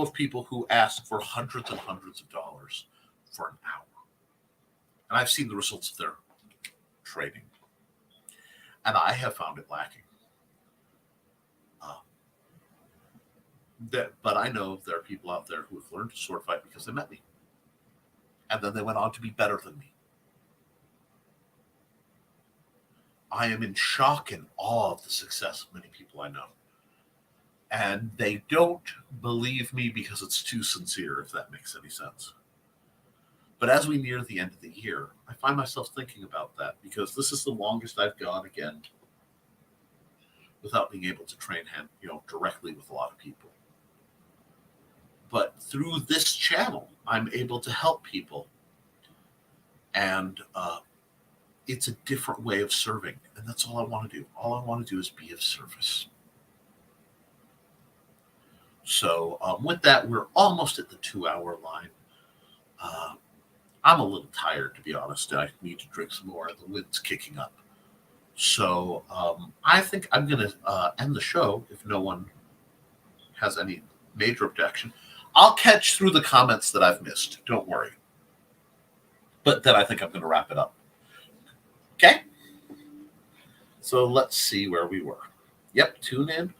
of people who ask for hundreds and hundreds of dollars for an hour. And I've seen the results of their training. And I have found it lacking. But I know there are people out there who have learned to sword fight because they met me. And then they went on to be better than me. I am in shock and awe of the success of many people I know. And they don't believe me because it's too sincere, if that makes any sense. But as we near the end of the year, I find myself thinking about that because this is the longest I've gone again without being able to train directly with a lot of people. But through this channel, I'm able to help people. And it's a different way of serving. And that's all I want to do. All I want to do is be of service. So with that, we're almost at the 2-hour line. I'm a little tired, to be honest. I need to drink some more. The wind's kicking up. So I think I'm going to end the show if no one has any major objection. I'll catch through the comments that I've missed. Don't worry. But then I think I'm going to wrap it up. Okay? So let's see where we were. Yep, tune in.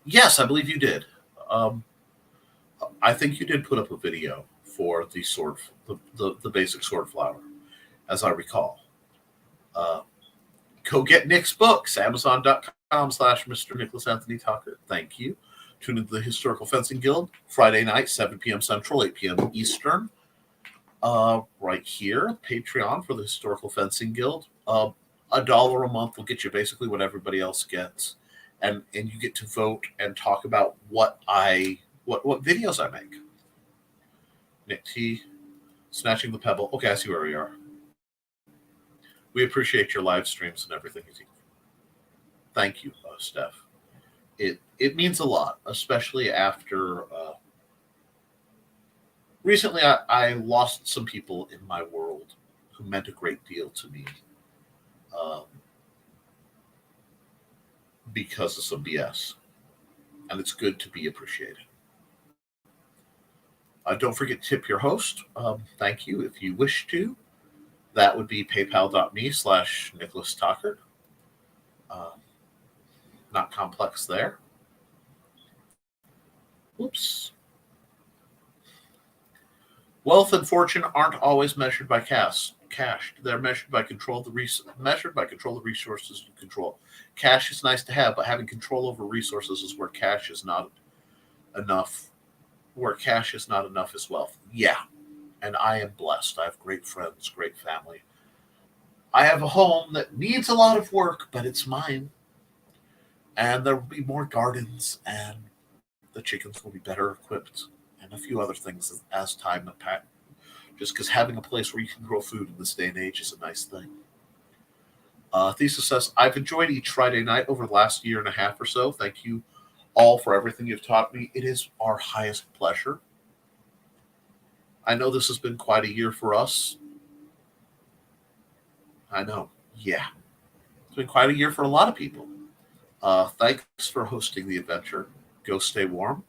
Yes, I believe you did. I think you did put up a video for the sword, the basic sword flower, as I recall. Go get Nick's books, Amazon.com/Mr. Nicholas Anthony Tucker. Thank you. Tune into the Historical Fencing Guild, Friday night, 7 p.m. Central, 8 p.m. Eastern. Right here, Patreon for the Historical Fencing Guild. $1 a month will get you basically what everybody else gets. And you get to vote and talk about what videos I make. Nick T, Snatching the Pebble. Okay, I see where we are. We appreciate your live streams and everything you do. Thank you, Steph. It means a lot, especially after recently I lost some people in my world who meant a great deal to me because of some BS. And it's good to be appreciated. Don't forget to tip your host. Thank you. If you wish to, that would be paypal.me/Nicholas Tucker. Not complex there. Oops. Wealth and fortune aren't always measured by cash. They're measured by control of the resources you control. Cash is nice to have, but having control over resources is where cash is not enough. Where cash is not enough is wealth. Yeah. And I am blessed. I have great friends, great family. I have a home that needs a lot of work, but it's mine. And there will be more gardens, and the chickens will be better equipped, and a few other things as time passes. Just because having a place where you can grow food in this day and age is a nice thing. Thesis says, I've enjoyed each Friday night over the last year and a half or so. Thank you all for everything you've taught me. It is our highest pleasure. I know this has been quite a year for us. I know. Yeah. It's been quite a year for a lot of people. Thanks for hosting the adventure. Go stay warm.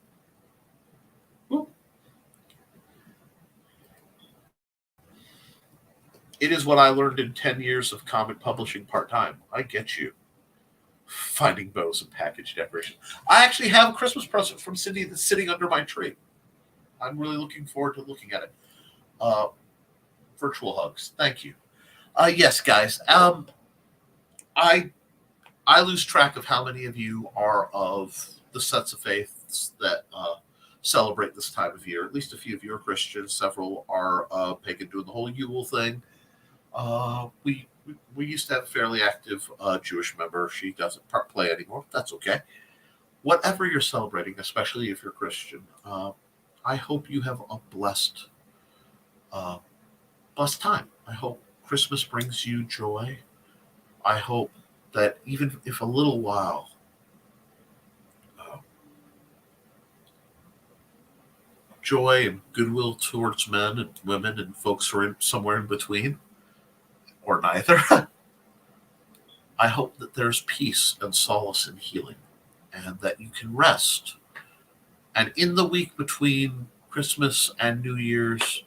Woo. It is what I learned in 10 years of comic publishing part-time. I get you. Finding bows and package decoration. I actually have a Christmas present from Cindy that's sitting under my tree. I'm really looking forward to looking at it. Virtual hugs. Thank you. Yes, guys. I lose track of how many of you are of the sets of faiths that celebrate this time of year. At least a few of you are Christians. Several are pagan, doing the whole Yule thing. We used to have a fairly active Jewish member. She doesn't play anymore. That's okay. Whatever you're celebrating, especially if you're Christian, I hope you have a blessed time. I hope Christmas brings you joy. I hope that even if a little while, joy and goodwill towards men and women and folks who are somewhere in between, or neither. I hope that there's peace and solace and healing, and that you can rest. And in the week between Christmas and New Year's,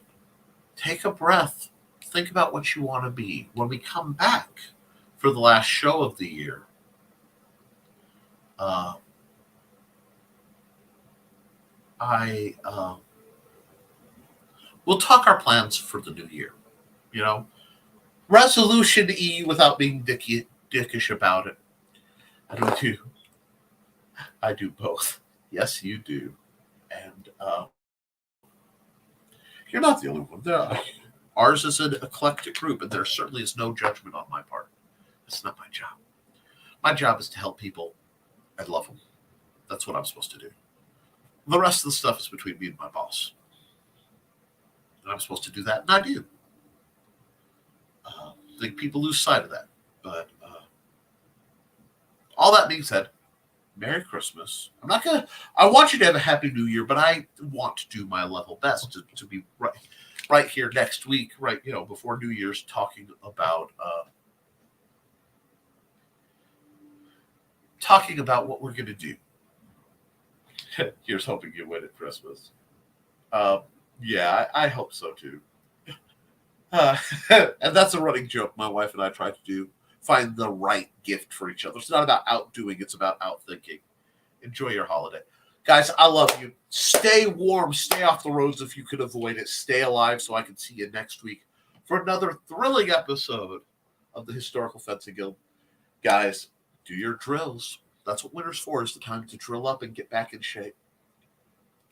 take a breath. Think about what you want to be. When we come back for the last show of the year, we'll talk our plans for the new year. You know, resolution E without being dickish about it. I do both. Yes, you do. And you're not the only one. Ours is an eclectic group, and there certainly is no judgment on my part. It's not my job. My job is to help people and love them. That's what I'm supposed to do. The rest of the stuff is between me and my boss. And I'm supposed to do that, and I do. I think people lose sight of that. But all that being said, Merry Christmas. I want you to have a Happy New Year, but I want to do my level best to be right here next week, right, before New Year's, talking about what we're going to do. Here's hoping you win at Christmas. Yeah, I hope so too. And that's a running joke my wife and I try to do. Find the right gift for each other. It's not about outdoing, it's about outthinking. Enjoy your holiday. Guys, I love you. Stay warm. Stay off the roads if you can avoid it. Stay alive so I can see you next week for another thrilling episode of the Historical Fencing Guild. Guys, do your drills. That's what winter's for, is the time to drill up and get back in shape.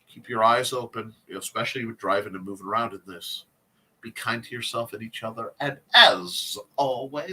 Keep your eyes open, especially with driving and moving around in this. Be kind to yourself and each other. And as always,